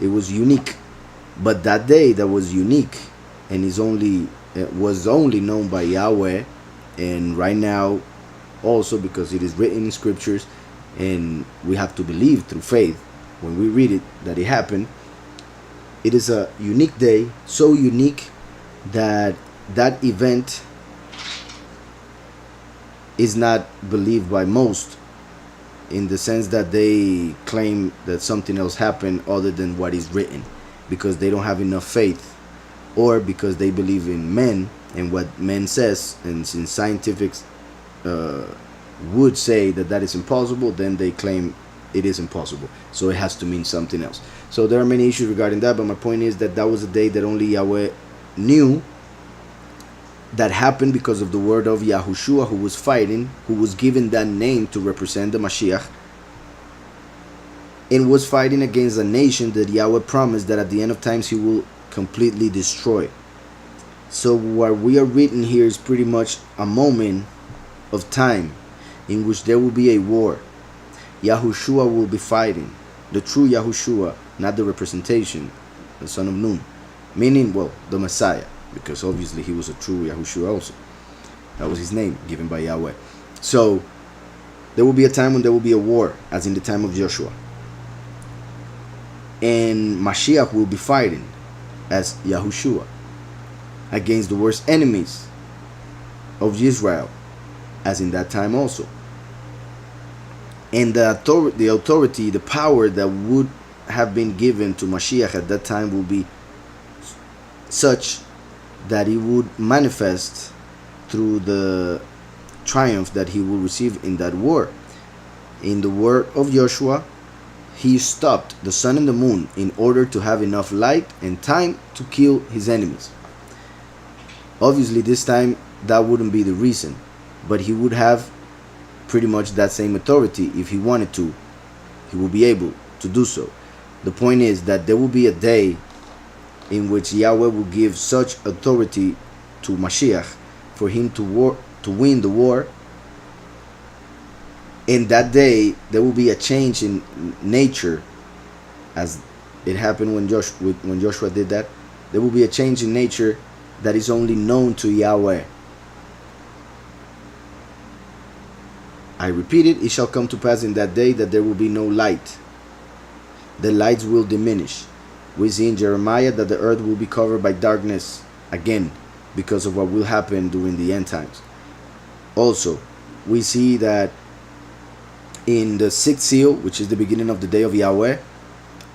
Speaker 1: It was unique. But that day that was unique and was only known by Yahweh, and right now also because it is written in scriptures and we have to believe through faith when we read it that it happened. It is a unique day, so unique that that event is not believed by most, in the sense that they claim that something else happened other than what is written, because they don't have enough faith, or because they believe in men and what men says, and since scientifics would say that that is impossible, then they claim it is impossible, so it has to mean something else. So there are many issues regarding that, but my point is that that was a day that only Yahweh knew, that happened because of the word of Yahushua, who was fighting, who was given that name to represent the Mashiach, and was fighting against a nation that Yahweh promised that at the end of times he will completely destroy. So what we are reading here is pretty much a moment of time in which there will be a war. Yahushua will be fighting, the true Yahushua, not the representation, the son of Nun, meaning, well, the Messiah, because obviously he was a true Yahushua also. That was his name given by Yahweh. So there will be a time when there will be a war, as in the time of Joshua, and Mashiach will be fighting as Yahushua against the worst enemies of Israel, as in that time also. And the authority, the power that would have been given to Mashiach at that time will be such that he would manifest through the triumph that he will receive in that war. In the word of Joshua, he stopped the sun and the moon in order to have enough light and time to kill his enemies. Obviously this time that wouldn't be the reason, but he would have pretty much that same authority. If he wanted to, he will be able to do so. The point is that there will be a day in which Yahweh will give such authority to Mashiach for him to win the war. In that day, there will be a change in nature, as it happened when Joshua did that. There will be a change in nature that is only known to Yahweh. I repeat it, it shall come to pass in that day that there will be no light. The lights will diminish. We see in Jeremiah that the earth will be covered by darkness again because of what will happen during the end times. Also, we see that in the sixth seal, which is the beginning of the day of Yahweh,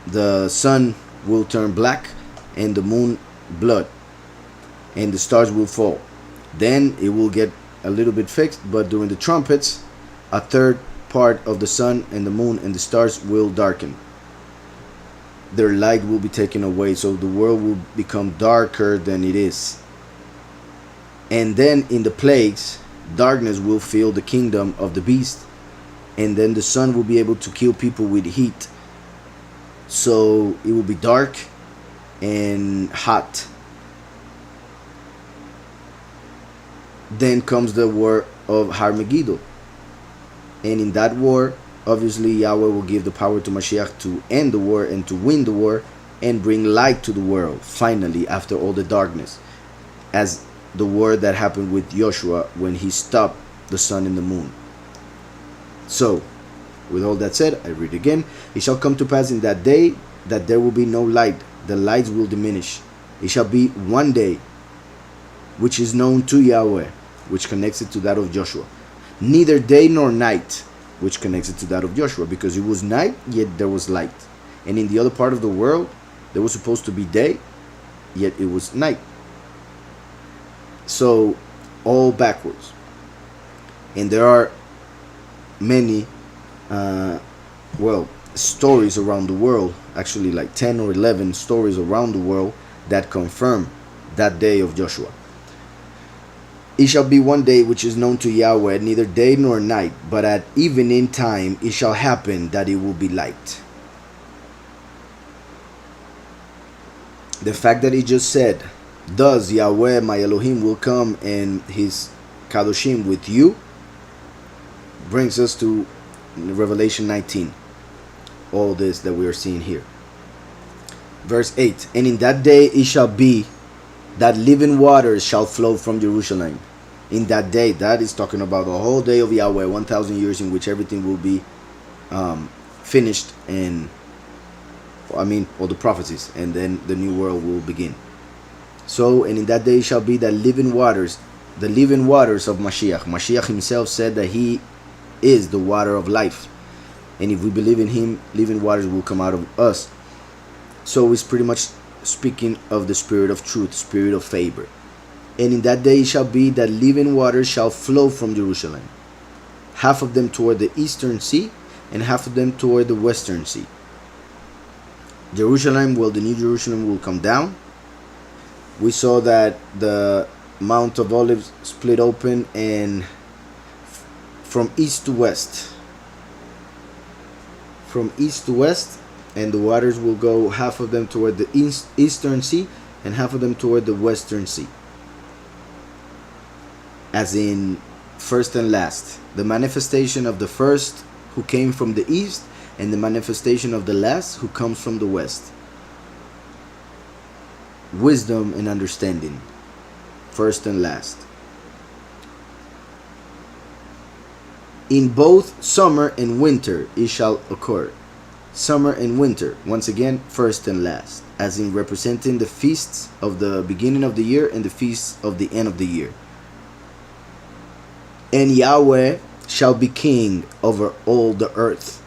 Speaker 1: the sun will turn black and the moon blood, and the stars will fall. Then it will get a little bit fixed, but during the trumpets, a third part of the sun and the moon and the stars will darken. Their light will be taken away, so the world will become darker than it is. And then in the plagues, darkness will fill the kingdom of the beast, and then the sun will be able to kill people with heat. So it will be dark and hot. Then comes the war of Harmegiddo, and in that war, obviously Yahweh will give the power to Mashiach to end the war and to win the war and bring light to the world, finally, after all the darkness, as the war that happened with Joshua when he stopped the sun and the moon. So, with all that said, I read again. It shall come to pass in that day that there will be no light. The lights will diminish. It shall be one day which is known to Yahweh, which connects it to that of Joshua. Neither day nor night, which connects it to that of Joshua, because it was night, yet there was light. And in the other part of the world, there was supposed to be day, yet it was night. So, all backwards. And there are many stories around the world, actually like 10 or 11 stories around the world that confirm that day of Joshua. It shall be one day which is known to Yahweh, neither day nor night, but at evening time it shall happen that it will be light. The fact that he just said, thus Yahweh my Elohim will come and his Kadoshim with you, brings us to Revelation 19. All this that we are seeing here. Verse 8, and in that day it shall be that living waters shall flow from Jerusalem. In that day, that is talking about the whole day of Yahweh, 1,000 years in which everything will be finished, and all the prophecies, and then the new world will begin. So, and in that day shall be that living waters, the living waters of Mashiach. Mashiach himself said that he is the water of life, and if we believe in him, living waters will come out of us. So it's pretty much speaking of the spirit of truth, spirit of favor. And in that day shall be that living waters shall flow from Jerusalem, half of them toward the eastern sea, and half of them toward the western sea. Jerusalem, well, the new Jerusalem will come down. We saw that the Mount of Olives split open, and from east to west, and the waters will go, half of them toward the eastern sea and half of them toward the western sea, as in first and last, the manifestation of the first who came from the east, and the manifestation of the last who comes from the west. Wisdom and understanding, first and last. In both summer and winter it shall occur. Summer and winter, once again, first and last, as in representing the feasts of the beginning of the year and the feasts of the end of the year. And Yahweh shall be king over all the earth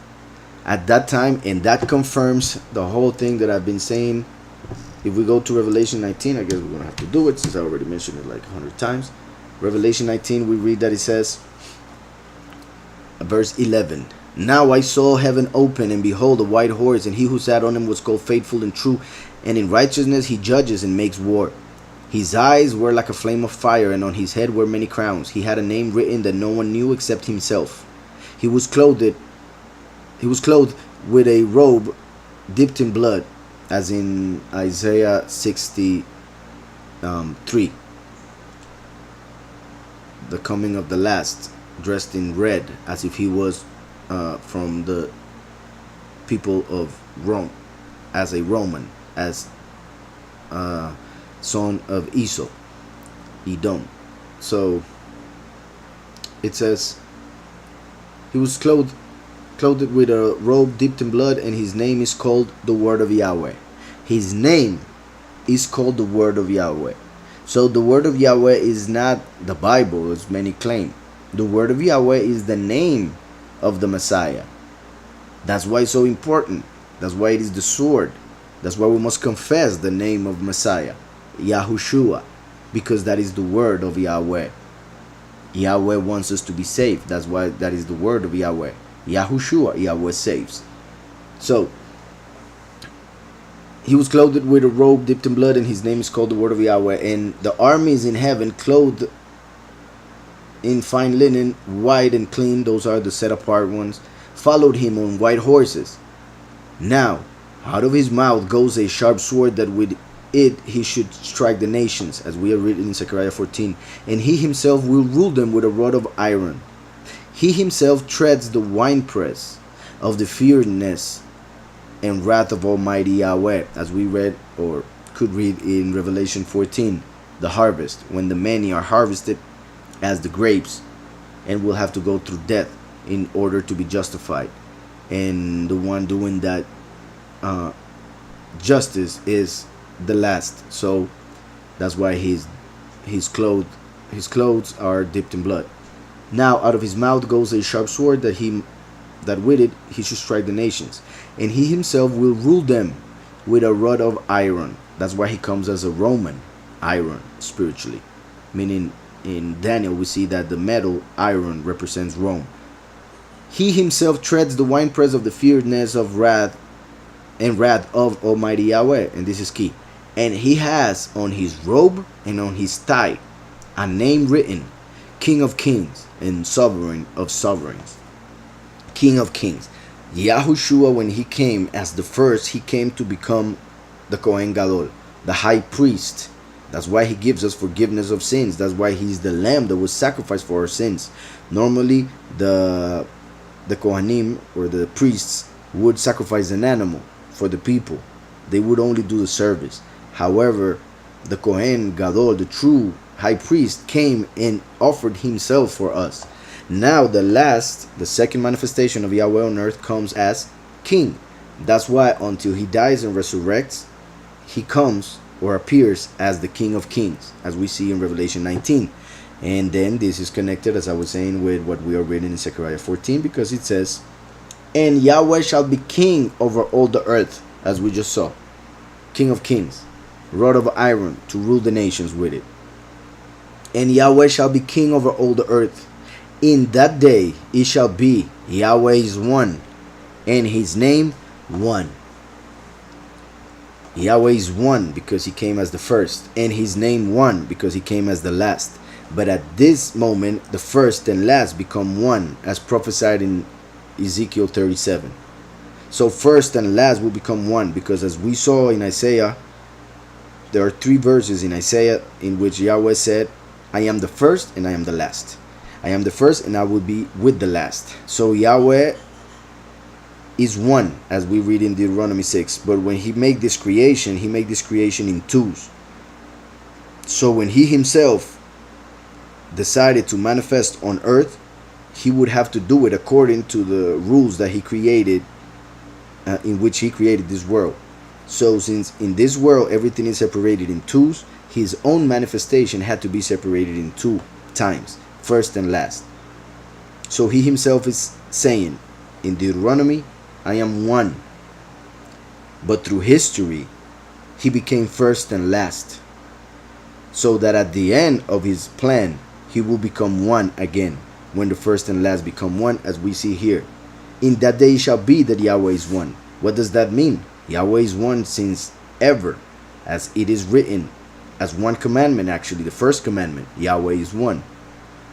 Speaker 1: at that time, and that confirms the whole thing that I've been saying. If we go to Revelation 19, I guess we're going to have to do it since I already mentioned it like 100 times. Revelation 19, we read that it says, verse 11, now I saw heaven open, and behold a white horse, and he who sat on him was called Faithful and True, and in righteousness he judges and makes war. His eyes were like a flame of fire, and on his head were many crowns. He had a name written that no one knew except himself. He was clothed with a robe dipped in blood, as in Isaiah 63. The coming of the last, dressed in red, as if he was from the people of Rome, as a Roman, as son of Esau, Edom. So it says he was clothed with a robe dipped in blood, and his name is called the Word of Yahweh. His name is called the Word of Yahweh. So the Word of Yahweh is not the Bible, as many claim. The Word of Yahweh is the name of the Messiah. That's why it's so important. That's why it is the sword. That's why we must confess the name of Messiah, Yahushua, because that is the word of Yahweh. Yahweh wants us to be saved. That's why that is the word of Yahweh. Yahushua, Yahweh saves. So he was clothed with a robe dipped in blood, and his name is called the Word of Yahweh. And the armies in heaven, clothed in fine linen, white and clean, those are the set apart ones, followed him on white horses. Now out of his mouth goes a sharp sword, that with it he should strike the nations, as we are reading in Zechariah 14. And he himself will rule them with a rod of iron. He himself treads the winepress of the fierceness and wrath of Almighty Yahweh, as we read or could read in Revelation 14, the harvest, when the many are harvested as the grapes, and will have to go through death in order to be justified. And the one doing that justice is the last. So that's why his clothes are dipped in blood. Now out of his mouth goes a sharp sword, that with it he should strike the nations, and he himself will rule them with a rod of iron. That's why he comes as a Roman iron, spiritually, meaning in Daniel we see that the metal iron represents Rome. He himself treads the winepress of the fierceness of wrath of Almighty Yahweh, and this is key. And he has on his robe and on his thigh a name written, King of Kings and Sovereign of Sovereigns. King of Kings. Yahushua, when he came as the first, he came to become the Kohen Gadol, the high priest. That's why he gives us forgiveness of sins. That's why he's the lamb that was sacrificed for our sins. Normally the Kohanim, or the priests, would sacrifice an animal for the people. They would only do the service. However, the Kohen Gadol, the true high priest, came and offered himself for us. Now the second manifestation of Yahweh on earth comes as king. That's why until he dies and resurrects, he comes or appears as the King of Kings, as we see in Revelation 19. And then this is connected, as I was saying, with what we are reading in Zechariah 14, because it says, and Yahweh shall be king over all the earth, as we just saw. King of Kings, rod of iron to rule the nations with it. And Yahweh shall be king over all the earth. In that day it shall be, Yahweh is one, and his name one. Yahweh is one because he came as the first, and his name one because he came as the last. But at this moment the first and last become one, as prophesied in Ezekiel 37. So first and last will become one, because as we saw in Isaiah, there are 3 verses in Isaiah in which Yahweh said, I am the first and I am the last. I am the first and I will be with the last. So Yahweh is one, as we read in Deuteronomy 6. But when he made this creation, he made this creation in twos. So when he himself decided to manifest on earth, he would have to do it according to the rules that he created, in which he created this world. So since in this world everything is separated in twos, his own manifestation had to be separated in 2 times, first and last. So he himself is saying in Deuteronomy, I am one. But through history, he became first and last, so that at the end of his plan, he will become one again, when the first and last become one, as we see here. In that day shall be that Yahweh is one. What does that mean? Yahweh is one since ever, as it is written, as one commandment, actually, the first commandment, Yahweh is one.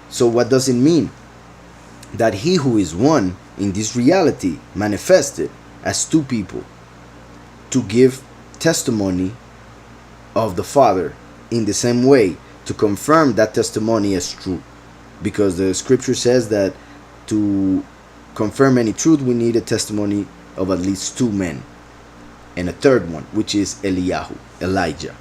Speaker 1: So what does it mean? that he who is one in this reality manifested as two people to give testimony of the Father in the same way, to confirm that testimony as true, because the scripture says that to confirm any truth we need a testimony of at least two men, and a third one, which is Elijah.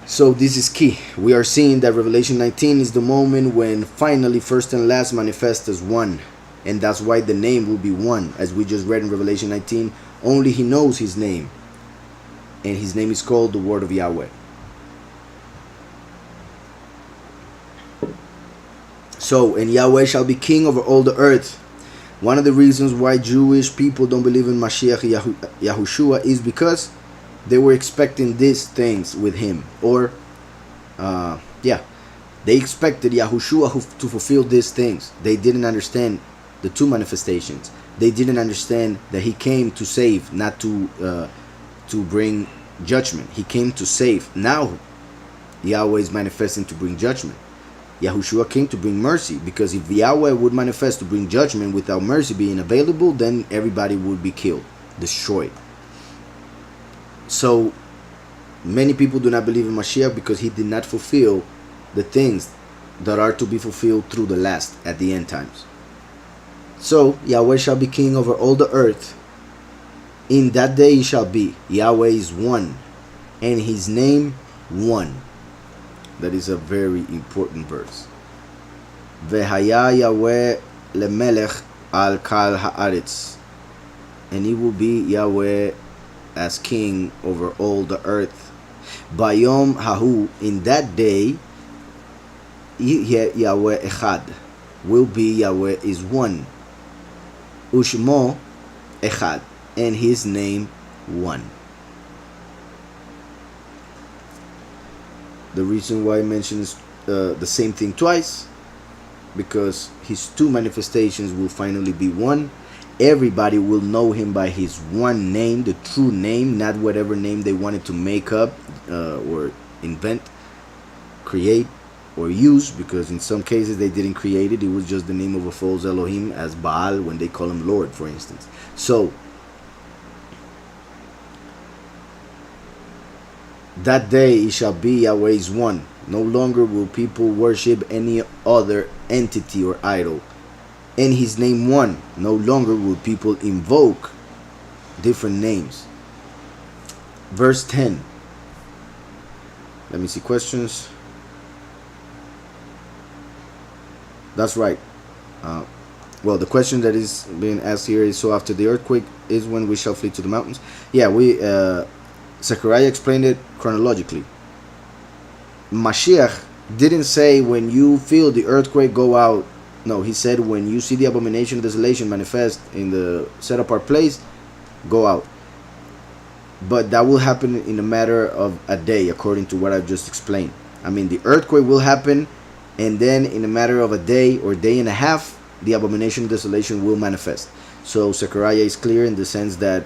Speaker 1: So this is key. We are seeing that Revelation 19 is the moment when finally first and last manifest as one, and that's why the name will be one, as we just read in Revelation 19. Only he knows his name, and his name is called the Word of Yahweh. So, and Yahweh shall be king over all the earth. One of the reasons why Jewish people don't believe in Mashiach Yahushua is because they were expecting these things with him. Or, they expected Yahushua to fulfill these things. They didn't understand the two manifestations. They didn't understand that he came to save, not to bring judgment. He came to save. Now, Yahweh is manifesting to bring judgment. Yahushua came to bring mercy, because if Yahweh would manifest to bring judgment without mercy being available, then everybody would be killed, destroyed. So many people do not believe in Mashiach because he did not fulfill the things that are to be fulfilled through the last at the end times. So Yahweh shall be king over all the earth. In that day he shall be. Yahweh is one, and his name one. That is a very important verse. Vehaya Yahweh lemelech al kal haaretz, and he will be Yahweh as king over all the earth. Bayom hahu, in that day, Yahweh echad, will be Yahweh is one. Ushmo echad, and his name one. The reason why he mentions the same thing twice, because his two manifestations will finally be one. Everybody will know him by his one name, the true name, not whatever name they wanted to make up or invent, create, or use, because in some cases they didn't create it. It was just the name of a false Elohim, as Baal when they call him Lord, for instance. So that day it shall be Yahweh is one. No longer will people worship any other entity or idol. And his name one. No longer will people invoke different names. Verse 10. Let me see questions. That's right. Well, the question that is being asked here is, so after the earthquake is when we shall flee to the mountains? Yeah, Zechariah explained it chronologically. Mashiach didn't say when you feel the earthquake go out. No, he said when you see the abomination of desolation manifest in the set apart place, go out. But that will happen in a matter of a day, according to what I've just explained. I mean, the earthquake will happen, and then in a matter of a day or day and a half, the abomination of desolation will manifest. So Zechariah is clear in the sense that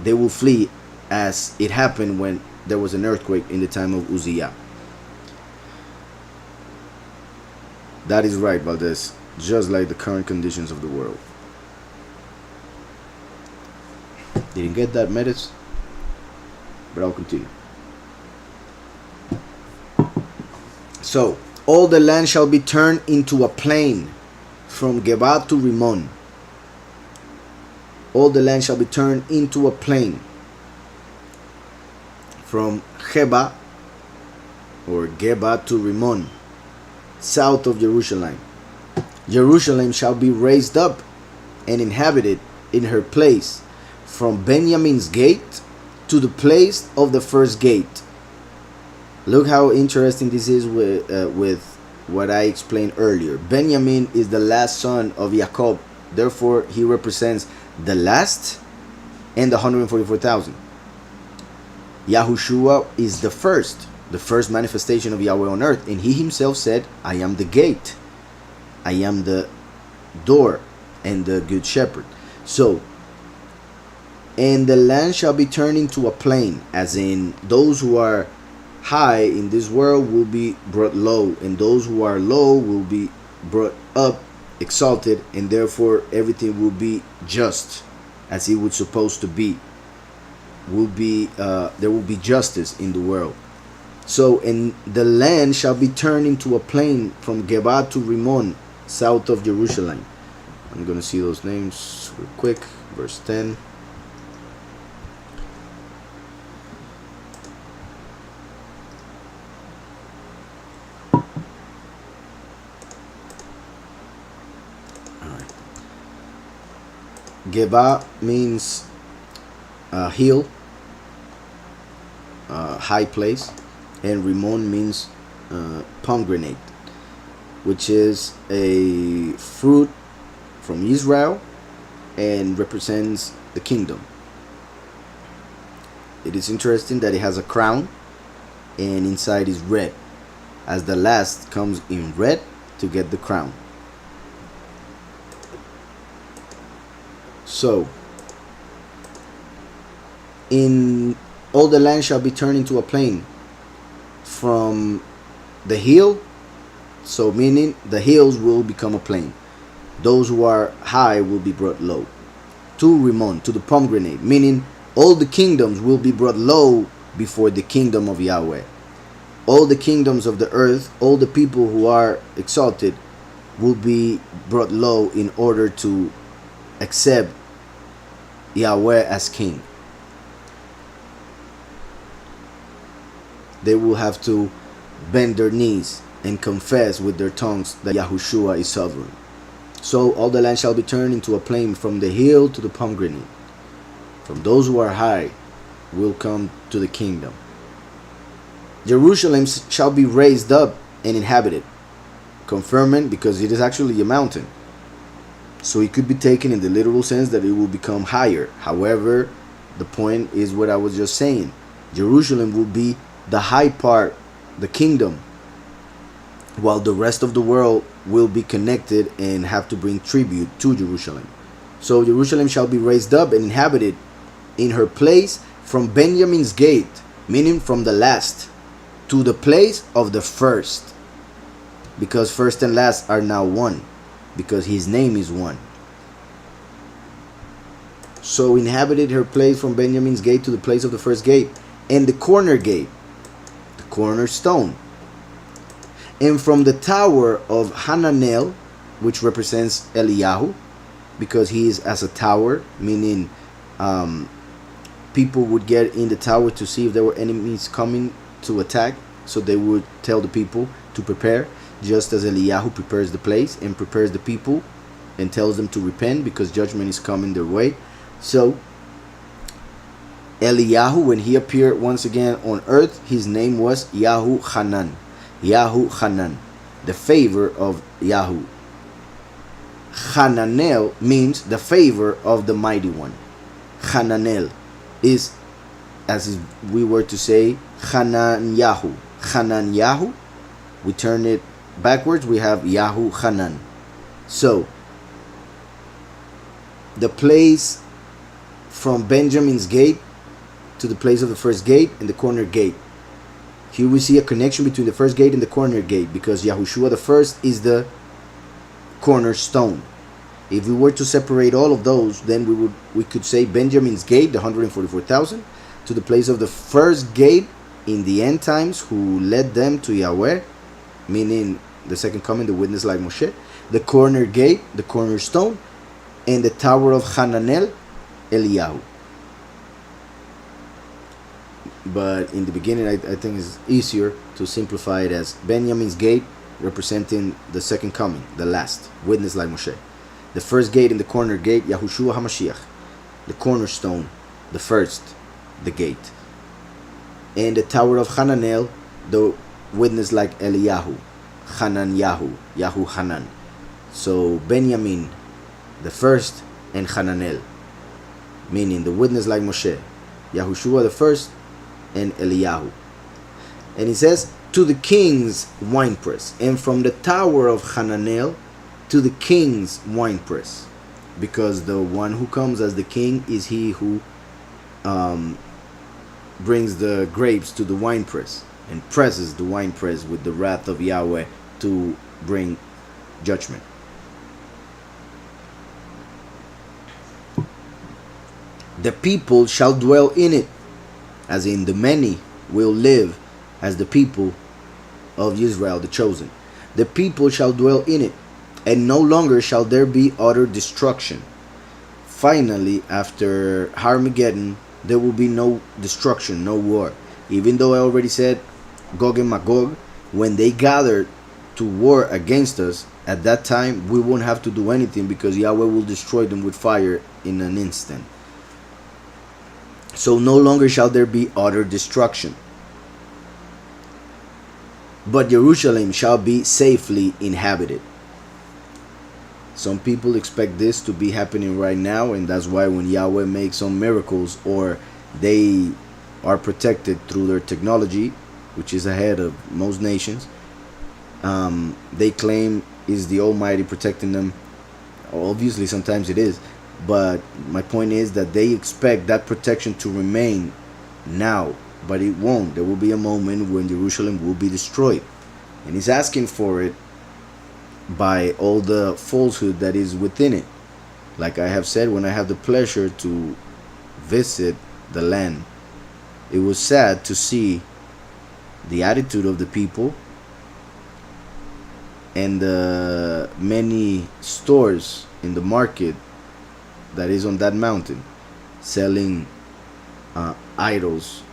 Speaker 1: they will flee as it happened when there was an earthquake in the time of Uzziah. That is right, Valdez. Just like the current conditions of the world. Didn't get that, Medes? But I'll continue. So, all the land shall be turned into a plain, from Geba to Rimmon. All the land shall be turned into a plain, from Geba or Geba to Rimmon, south of Jerusalem. Jerusalem shall be raised up and inhabited in her place, from Benjamin's gate to the place of the first gate. Look how interesting this is with what I explained earlier. Benjamin is the last son of Jacob, therefore he represents the last and the 144,000. Yahushua is the first manifestation of Yahweh on earth, and he himself said, I am the gate, I am the door and the good shepherd. So, and the land shall be turned into a plain, as in those who are high in this world will be brought low, and those who are low will be brought up, exalted, and therefore everything will be just as it was supposed to be. There will be justice in the world. So, and the land shall be turned into a plain from Geba to Rimmon, south of Jerusalem. I'm going to see those names real quick. Verse 10. Geba means hill, high place, and Rimmon means pomegranate, which is a fruit from Israel and represents the kingdom. It is interesting that it has a crown and inside is red, as the last comes in red to get the crown. So, in all the land shall be turned into a plain from the hill, so meaning the hills will become a plain. Those who are high will be brought low. To Rimmon, to the pomegranate, meaning all the kingdoms will be brought low before the kingdom of Yahweh. All the kingdoms of the earth, all the people who are exalted will be brought low in order to accept Yahweh as king. They will have to bend their knees and confess with their tongues that Yahushua is sovereign. So all the land shall be turned into a plain from the hill to the pomegranate. From those who are high will come to the kingdom. Jerusalem shall be raised up and inhabited. Confirming, because it is actually a mountain. So it could be taken in the literal sense that it will become higher. However, the point is what I was just saying. Jerusalem will be the high part, the kingdom, while the rest of the world will be connected and have to bring tribute to Jerusalem. So Jerusalem shall be raised up and inhabited in her place from Benjamin's gate, meaning from the last, to the place of the first, because first and last are now one, because his name is one. So inhabited her place from Benjamin's gate to the place of the first gate, and the corner gate, the cornerstone, and from the tower of Hananel, which represents Eliyahu, because he is as a tower, meaning people would get in the tower to see if there were enemies coming to attack, so they would tell the people to prepare, just as Eliyahu prepares the place and prepares the people and tells them to repent because judgment is coming their way. So Eliyahu, when he appeared once again on earth, his name was Yahuhanan. Yahuhanan, the favor of Yahu. Hananel means the favor of the mighty one. Hananel is, as we were to say, Hananyahu. Hananyahu, we turn it backwards, we have Yahuhanan. So the place from Benjamin's gate to the place of the first gate and the corner gate. Here we see a connection between the first gate and the corner gate, because Yahushua the first is the cornerstone. If we were to separate all of those, then we could say Benjamin's gate, the 144,000, to the place of the first gate in the end times, who led them to Yahweh, meaning the second coming, the witness like Moshe, the corner gate, the cornerstone, and the tower of Hananel, Eliyahu. But in the beginning, I think it's easier to simplify it as Benjamin's gate, representing the second coming, the last, witness like Moshe. The first gate and the corner gate, Yahushua HaMashiach. The cornerstone, the first, the gate. And the tower of Hananel, the witness like Eliyahu, Hananyahu, Yahuhanan. So Benjamin, the first, and Hananel, meaning the witness like Moshe, Yahushua the first, and Eliyahu. And it says, to the king's winepress, and from the tower of Hananel to the king's winepress, because the one who comes as the king is he who brings the grapes to the winepress and presses the winepress with the wrath of Yahweh to bring judgment. The people shall dwell in it, as in the many will live as the people of Israel, the chosen. The people shall dwell in it, and no longer shall there be utter destruction. Finally, after Armageddon, there will be no destruction, no war. Even though I already said Gog and Magog, when they gathered to war against us, at that time we won't have to do anything, because Yahweh will destroy them with fire in an instant. So no longer shall there be utter destruction, but Jerusalem shall be safely inhabited. Some people expect this to be happening right now, and that's why when Yahweh makes some miracles, or they are protected through their technology, which is ahead of most nations, they claim is the Almighty protecting them. Obviously sometimes it is, but my point is that they expect that protection to remain now, but it won't. There will be a moment when Jerusalem will be destroyed, and he's asking for it by all the falsehood that is within it. Like I have said, when I have the pleasure to visit the land, it was sad to see the attitude of the people, and the many stores in the market that is on that mountain selling idols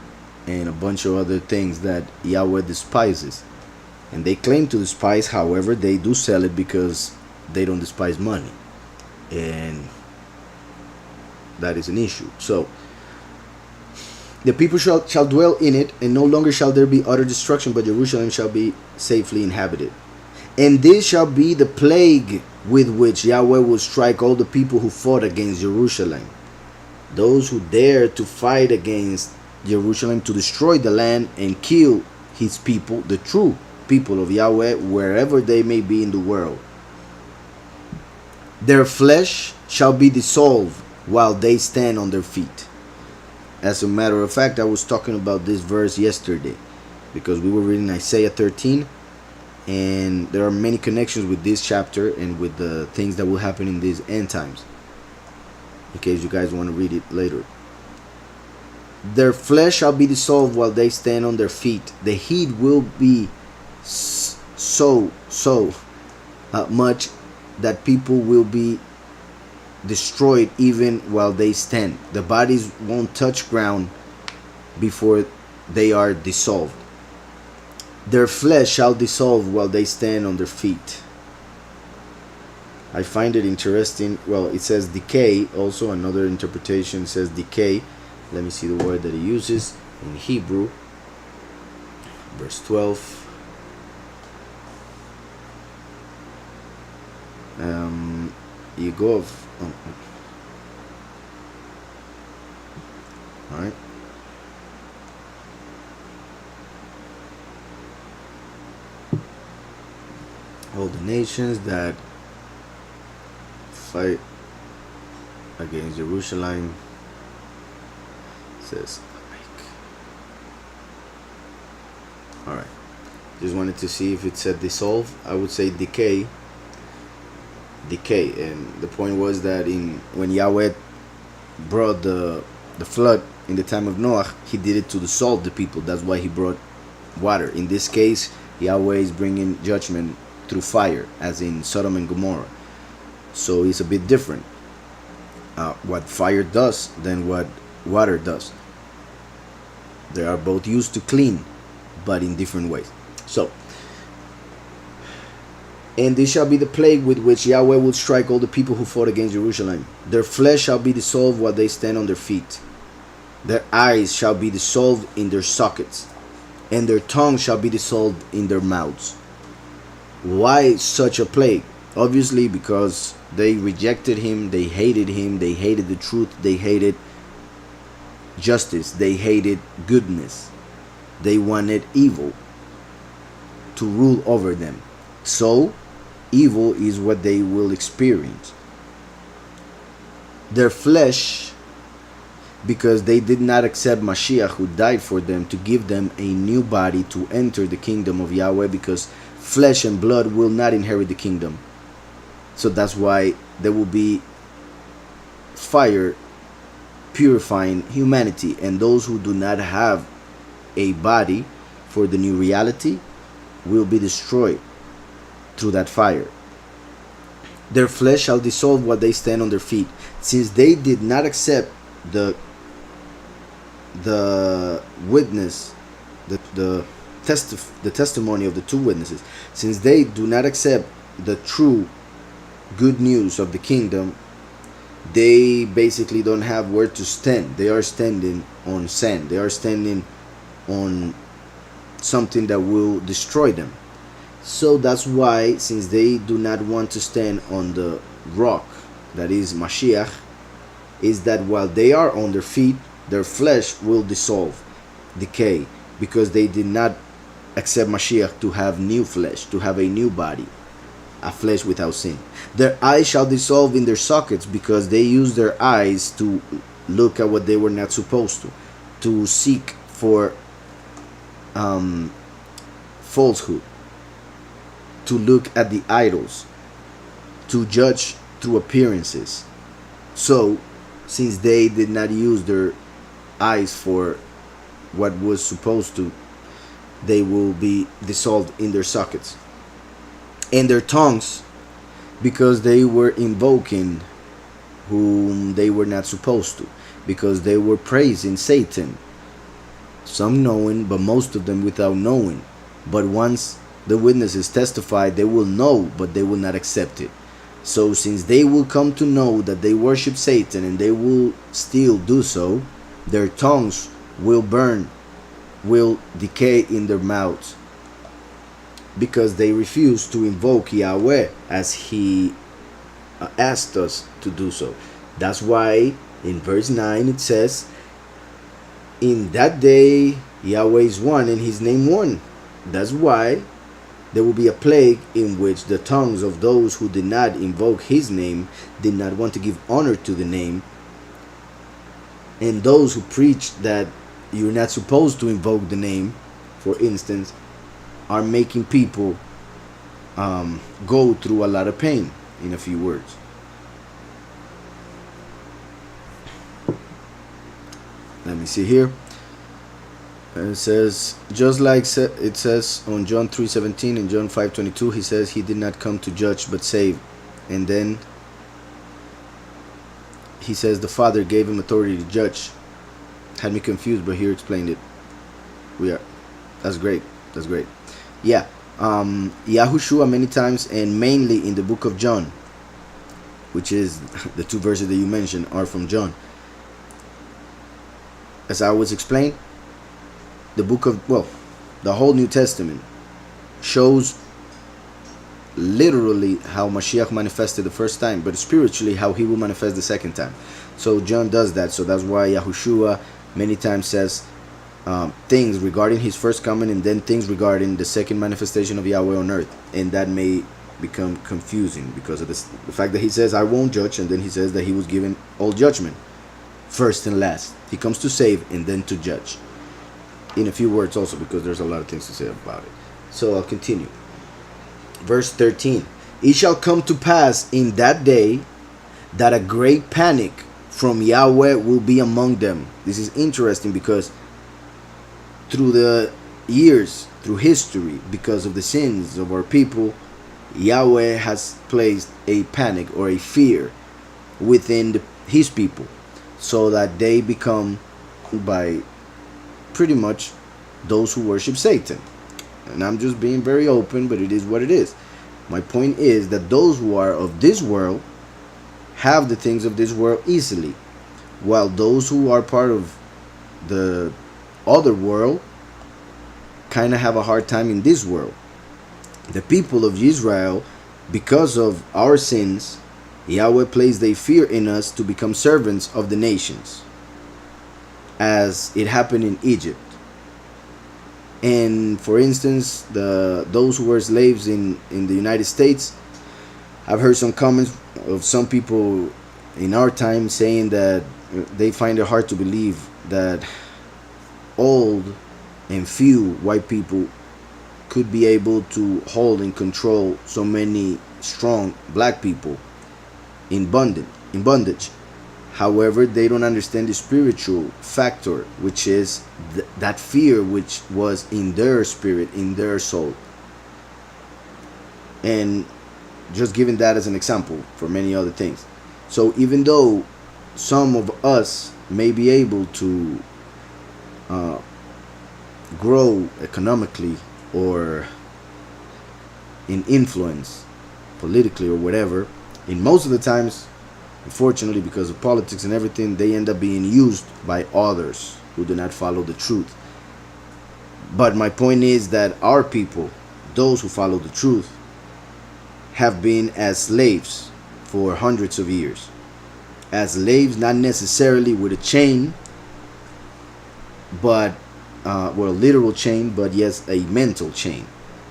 Speaker 1: and a bunch of other things that Yahweh despises. And they claim to despise, however, they do sell it because they don't despise money. And that is an issue. So, the people shall dwell in it, and no longer shall there be utter destruction, but Jerusalem shall be safely inhabited. And this shall be the plague with which Yahweh will strike all the people who fought against Jerusalem. Those who dare to fight against Jerusalem, to destroy the land and kill his people, the true people of Yahweh, wherever they may be in the world. Their flesh shall be dissolved while they stand on their feet. As a matter of fact, I was talking about this verse yesterday, because we were reading Isaiah 13, and there are many connections with this chapter and with the things that will happen in these end times, in case you guys want to read it later. Their flesh shall be dissolved while they stand on their feet. The heat will be so much that people will be destroyed even while they stand. The bodies won't touch ground before they are dissolved. Their flesh shall dissolve while they stand on their feet. I find it interesting. Well, it says decay. Also, another interpretation says decay. Let me see the word that it uses in Hebrew. Verse 12. Yegov. Alright. All the nations that fight against Jerusalem, says alright. Just wanted to see if it said dissolve. I would say decay. And the point was that when Yahweh brought the flood in the time of Noah, he did it to dissolve the people. That's why he brought water. In this case, Yahweh is bringing judgment through fire, as in Sodom and Gomorrah. So it's a bit different what fire does than what water does. They are both used to clean, but in different ways. So, and this shall be the plague with which Yahweh will strike all the people who fought against Jerusalem. Their flesh shall be dissolved while they stand on their feet. Their eyes shall be dissolved in their sockets, and their tongue shall be dissolved in their mouths. Why such a plague? Obviously because they rejected him, they hated the truth, they hated justice, they hated goodness. They wanted evil to rule over them. So, evil is what they will experience. Their flesh, because they did not accept Mashiach, who died for them, to give them a new body to enter the kingdom of Yahweh, because flesh and blood will not inherit the kingdom. So that's why there will be fire purifying humanity, and those who do not have a body for the new reality will be destroyed through that fire. Their flesh shall dissolve while they stand on their feet, since they did not accept the witness, the testimony of the two witnesses. Since they do not accept the true good news of the kingdom, they basically don't have where to stand. They are standing on sand. They are standing on something that will destroy them. So that's why, since they do not want to stand on the rock that is Mashiach, is that while they are on their feet, their flesh will dissolve, decay, because they did not accept Mashiach to have new flesh, to have a new body, a flesh without sin. Their eyes shall dissolve in their sockets, because they use their eyes to look at what they were not supposed to seek for falsehood, to look at the idols, to judge through appearances. So, since they did not use their eyes for what was supposed to, they will be dissolved in their sockets. And their tongues, because they were invoking whom they were not supposed to, because they were praising Satan, some knowing, but most of them without knowing. But once the witnesses testify, they will know, but they will not accept it. So since they will come to know that they worship Satan, and they will still do so, their tongues will burn, will decay in their mouths, because they refuse to invoke Yahweh as he asked us to do so. That's why in verse 9 it says, in that day Yahweh is one and his name one. That's why there will be a plague in which the tongues of those who did not invoke his name, did not want to give honor to the name, and those who preach that you're not supposed to invoke the name, for instance, are making people go through a lot of pain, in a few words. Let me see here. It says, just like it says on John 3:17 and John 5:22, he says he did not come to judge but save. And then he says the Father gave him authority to judge. Had me confused, but here explained it. That's great. That's great. Yeah. Yahushua many times, and mainly in the book of John, which is the two verses that you mentioned are from John. As I was explained, the whole New Testament shows literally how Mashiach manifested the first time, but spiritually how he will manifest the second time. So John does that. So that's why Yahushua many times says things regarding his first coming, and then things regarding the second manifestation of Yahweh on earth. And that may become confusing because of the fact that he says, I won't judge, and then he says that he was given all judgment, first and last. He comes to save and then to judge. In a few words also, because there's a lot of things to say about it. So I'll continue. Verse 13. It shall come to pass in that day that a great panic from Yahweh will be among them. This is interesting because through the years, through history, because of the sins of our people, Yahweh has placed a panic or a fear within his people, so that they become by pretty much those who worship Satan. And I'm just being very open, but it is what it is. My point is that those who are of this world have the things of this world easily, while those who are part of the other world kind of have a hard time in this world. The people of Israel, because of our sins, Yahweh placed a fear in us to become servants of the nations, as it happened in Egypt. And for instance, those who were slaves in the United States, I've heard some comments of some people in our time saying that they find it hard to believe that old and few white people could be able to hold and control so many strong black people in bondage. However, they don't understand the spiritual factor, which is that fear which was in their spirit, in their soul. And just giving that as an example for many other things. So even though some of us may be able to grow economically or in influence politically or whatever, in most of the times, unfortunately, because of politics and everything, they end up being used by others who do not follow the truth. But my point is that our people, those who follow the truth, have been as slaves for hundreds of years. As slaves, not necessarily with a chain, but well, a literal chain, but yes, a mental chain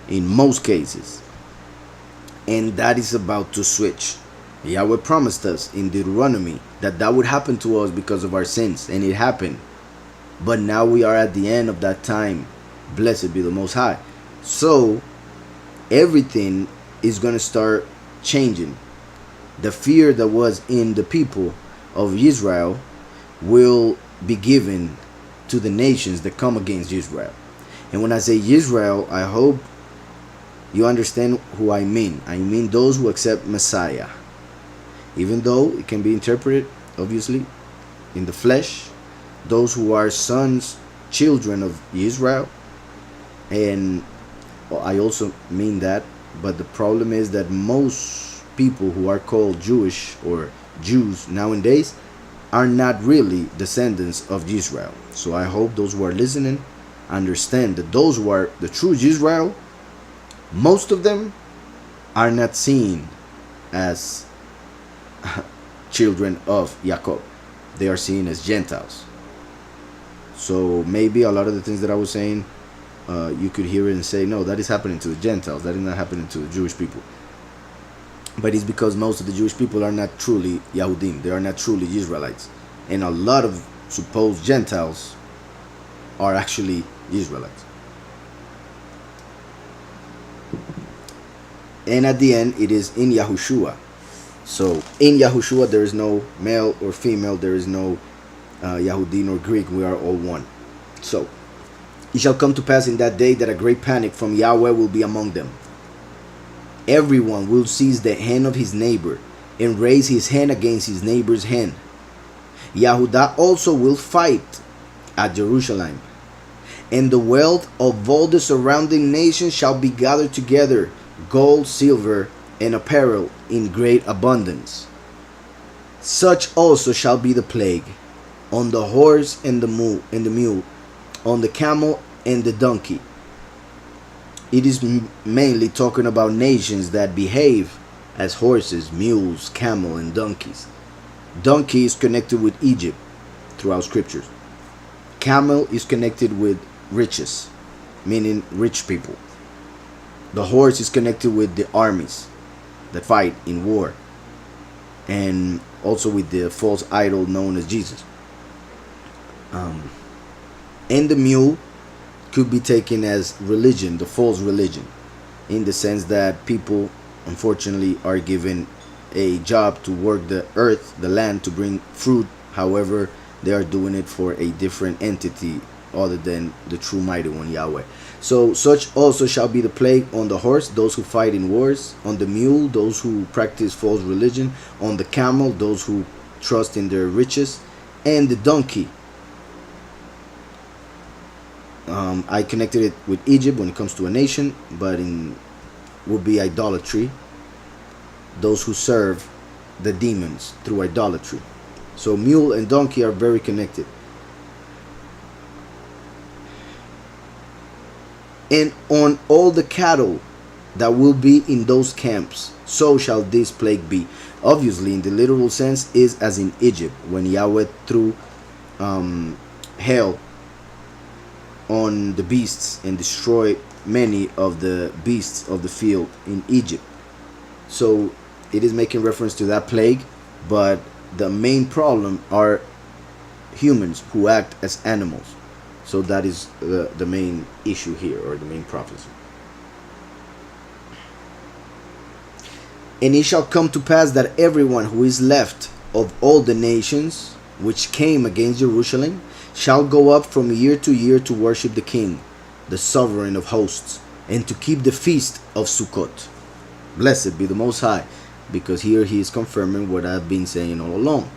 Speaker 1: in most cases. And that is about to switch. Yahweh promised us in Deuteronomy that that would happen to us because of our sins, and it happened. But now we are at the end of that time. Blessed be the Most High. So everything is going to start changing. The fear that was in the people of Israel will be given to the nations that come against Israel. And when I say Israel, I hope you understand who I mean. I mean those who accept Messiah. Even though it can be interpreted, obviously, in the flesh, those who are sons, children of Israel. And well, I also mean that, but the problem is that most people who are called Jewish or Jews nowadays are not really descendants of Israel. So I hope those who are listening understand that those who are the true Israel, most of them are not seen as children of Jacob. They are seen as Gentiles. So maybe a lot of the things that I was saying, you could hear it and say, no, that is happening to the Gentiles. That is not happening to the Jewish people. But it's because most of the Jewish people are not truly Yahudim. They are not truly Israelites. And a lot of supposed Gentiles are actually Israelites. And at the end, it is in Yahushua. So in Yahushua, there is no male or female. There is no Yahudi nor Greek. We are all one. So it shall come to pass in that day that a great panic from Yahweh will be among them. Everyone will seize the hand of his neighbor and raise his hand against his neighbor's hand. Yahudah also will fight at Jerusalem, and the wealth of all the surrounding nations shall be gathered together, gold, silver, and apparel in great abundance. Such also shall be the plague on the horse and the mule, on the camel and the donkey. It is mainly talking about nations that behave as horses, mules, camel, and donkeys. Donkey is connected with Egypt throughout scriptures. Camel is connected with riches, meaning rich people. The horse is connected with the armies that fight in war, and also with the false idol known as Jesus. And the mule could be taken as religion, the false religion, in the sense that people unfortunately are given a job to work the earth, the land, to bring fruit. However, they are doing it for a different entity other than the true mighty one, Yahweh. So such also shall be the plague on the horse, those who fight in wars; on the mule, those who practice false religion; on the camel, those who trust in their riches; and the donkey. I connected it with Egypt when it comes to a nation, but would be idolatry. Those who serve the demons through idolatry. So mule and donkey are very connected. And on all the cattle that will be in those camps, so shall this plague be. Obviously, in the literal sense, is as in Egypt, when Yahweh threw hail on the beasts and destroyed many of the beasts of the field in Egypt. So it is making reference to that plague, but the main problem are humans who act as animals. So that is the main issue here, or the main prophecy. And it shall come to pass that everyone who is left of all the nations which came against Jerusalem shall go up from year to year to worship the King, the sovereign of hosts, and to keep the feast of Sukkot. Blessed be the Most High, because here he is confirming what I've been saying all along.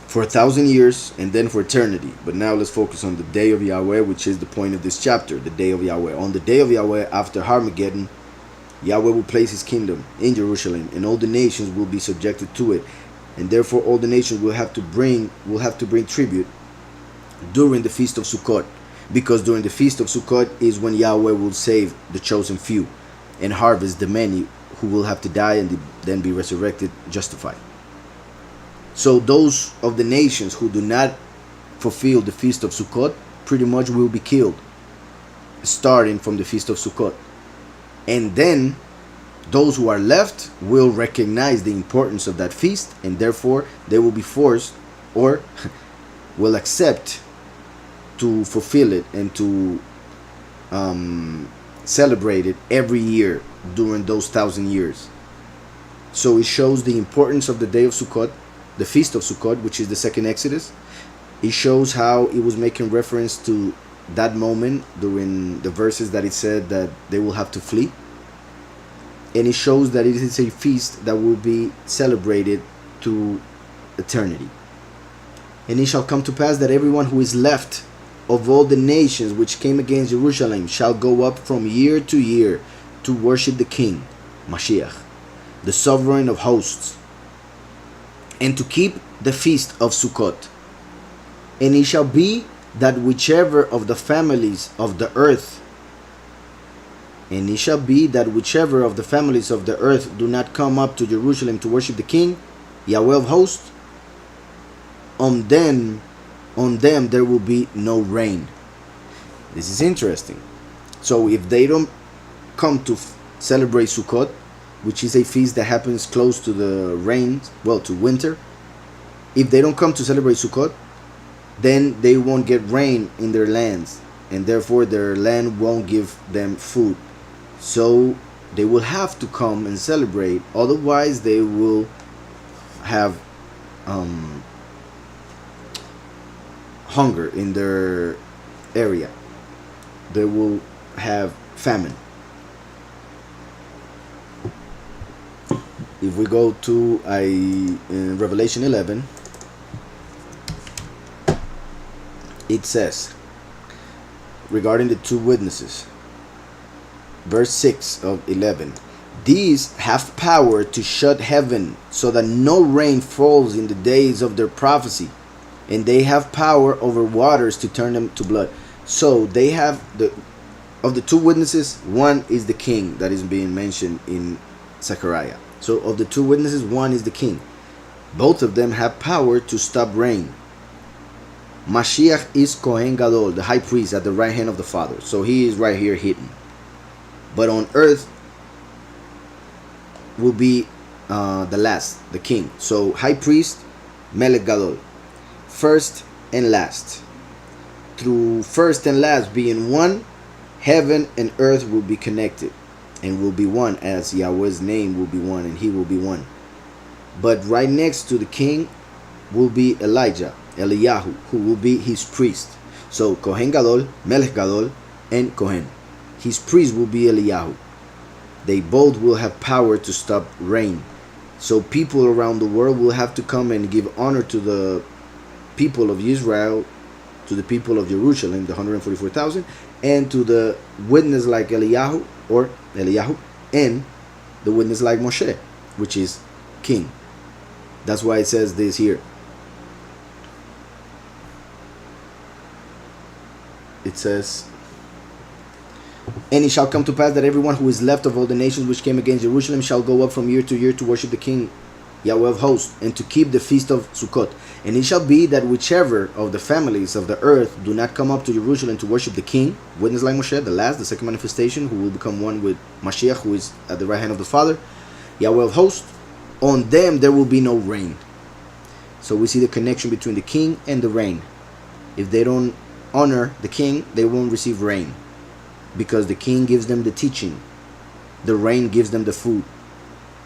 Speaker 1: For 1,000 years and then for eternity. But now let's focus on the day of Yahweh, which is the point of this chapter, the day of Yahweh. On the day of Yahweh, after Armageddon, Yahweh will place his kingdom in Jerusalem, and all the nations will be subjected to it. And therefore all the nations will have to bring tribute during the feast of Sukkot, because during the feast of Sukkot is when Yahweh will save the chosen few and harvest the many who will have to die and then be resurrected justified. So those of the nations who do not fulfill the feast of Sukkot pretty much will be killed, starting from the feast of Sukkot. And then those who are left will recognize the importance of that feast, and therefore they will be forced or will accept to fulfill it and to celebrate it every year during those 1,000 years. So it shows the importance of the day of Sukkot, the feast of Sukkot, which is the second Exodus. It shows how it was making reference to that moment during the verses that it said that they will have to flee. And it shows that it is a feast that will be celebrated through eternity. And it shall come to pass that everyone who is left of all the nations which came against Jerusalem shall go up from year to year to worship the King, Mashiach, the sovereign of hosts, and to keep the feast of Sukkot. And it shall be that whichever of the families of the earth do not come up to Jerusalem to worship the King, Yahweh of hosts, on them there will be no rain. This is interesting. So if they don't come to celebrate Sukkot, which is a feast that happens close to the rains, to winter, if they don't come to celebrate Sukkot, then they won't get rain in their lands, and therefore their land won't give them food. So they will have to come and celebrate, otherwise they will have hunger in their area. They will have famine. If we go to Revelation 11, it says regarding the two witnesses, verse 6 of 11, these have power to shut heaven so that no rain falls in the days of their prophecy, and they have power over waters to turn them to blood. So they have of the two witnesses, one is the king that is being mentioned in Zechariah. So of the two witnesses, one is the king. Both of them have power to stop rain. Mashiach is Kohen Gadol, the high priest at the right hand of the Father. So he is right here hidden. But on earth will be the last, the king. So high priest, Melech Gadol, first and last. Through first and last being one, heaven and earth will be connected and will be one, as Yahweh's name will be one and he will be one. But right next to the king will be Eliyahu, who will be his priest. So Kohen Gadol, Melech Gadol, and Kohen. His priest will be Eliyahu. They both will have power to stop rain. So people around the world will have to come and give honor to the people of Israel, to the people of Jerusalem, the 144,000, and to the witness like Eliyahu, and the witness like Moshe, which is king. That's why it says this here. It says, and it shall come to pass that everyone who is left of all the nations which came against Jerusalem shall go up from year to year to worship the King, Yahweh of hosts, and to keep the feast of Sukkot. And it shall be that whichever of the families of the earth do not come up to Jerusalem to worship the King, witness like Moshe, the second manifestation, who will become one with Mashiach, who is at the right hand of the Father, Yahweh of hosts, on them there will be no rain. So we see the connection between the king and the rain. If they don't honor the king, they won't receive rain, because the king gives them the teaching, the rain gives them the food.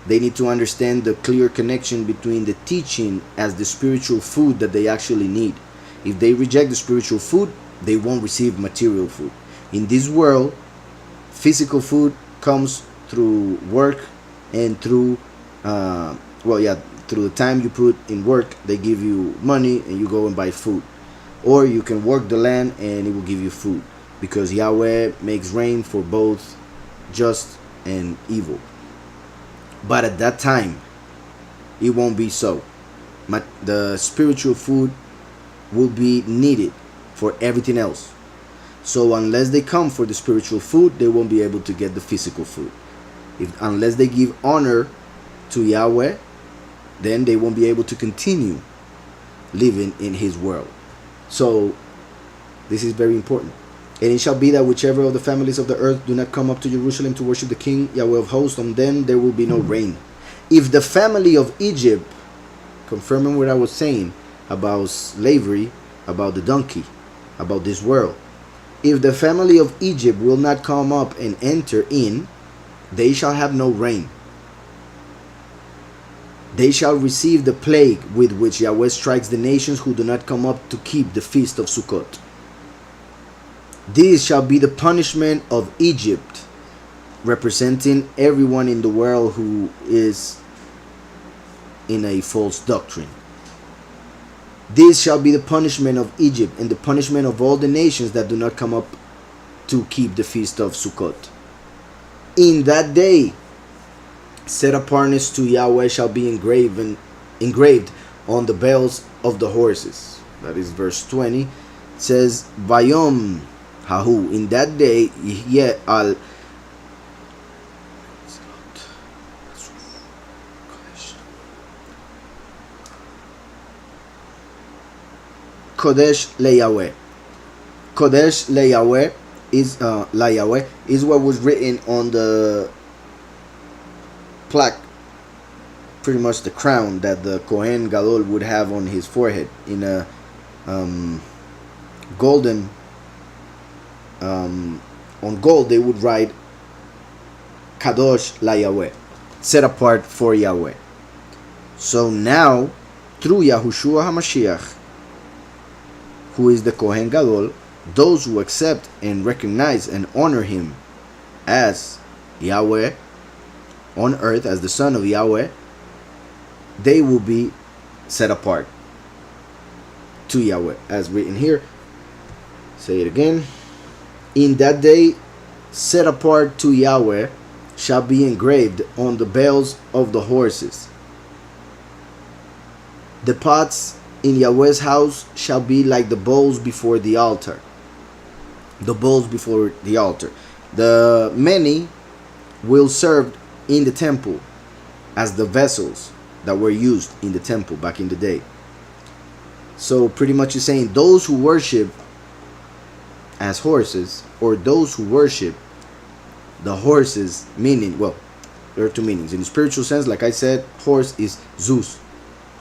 Speaker 1: They need to understand the clear connection between the teaching as the spiritual food that they actually need. If they reject the spiritual food, they won't receive material food. In this world, physical food comes through work and through through the time you put in work. They give you money and you go and buy food, or you can work the land and it will give you food, because Yahweh makes rain for both just and evil. But at that time, it won't be so. The spiritual food will be needed for everything else. So unless they come for the spiritual food, they won't be able to get the physical food. Unless they give honor to Yahweh, then they won't be able to continue living in his world. So this is very important. And it shall be that whichever of the families of the earth do not come up to Jerusalem to worship the King Yahweh of hosts, on them there will be no rain. If the family of Egypt, confirming what I was saying about slavery, about the donkey, about this world, if the family of Egypt will not come up and enter in, they shall have no rain. They shall receive the plague with which Yahweh strikes the nations who do not come up to keep the feast of Sukkot. This shall be the punishment of Egypt, representing everyone in the world who is in a false doctrine. This shall be the punishment of Egypt and the punishment of all the nations that do not come up to keep the feast of Sukkot. In that day, set apartness to Yahweh shall be engraved on the bells of the horses. That is verse 20. It says, Vayom Hahu, in that day, al Kodesh le Yahweh. Kodesh le Yahweh is la Yahweh is what was written on the plaque, pretty much the crown that the Kohen Gadol would have on his forehead, in a golden on gold they would write Kadosh la Yahweh, set apart for Yahweh. So now, through Yahushua HaMashiach, who is the Kohen Gadol, those who accept and recognize and honor him as Yahweh on earth, as the Son of Yahweh, they will be set apart to Yahweh, as written here. Say it again. In that day, set apart to Yahweh shall be engraved on the bells of the horses. The pots in Yahweh's house shall be like the bowls before the altar. The bowls before the altar. The many will serve in the temple as the vessels that were used in the temple back in the day. So pretty much it's saying those who worship as horses, or those who worship the horses, meaning, well, there are two meanings. In the spiritual sense, like I said, horse is Zeus.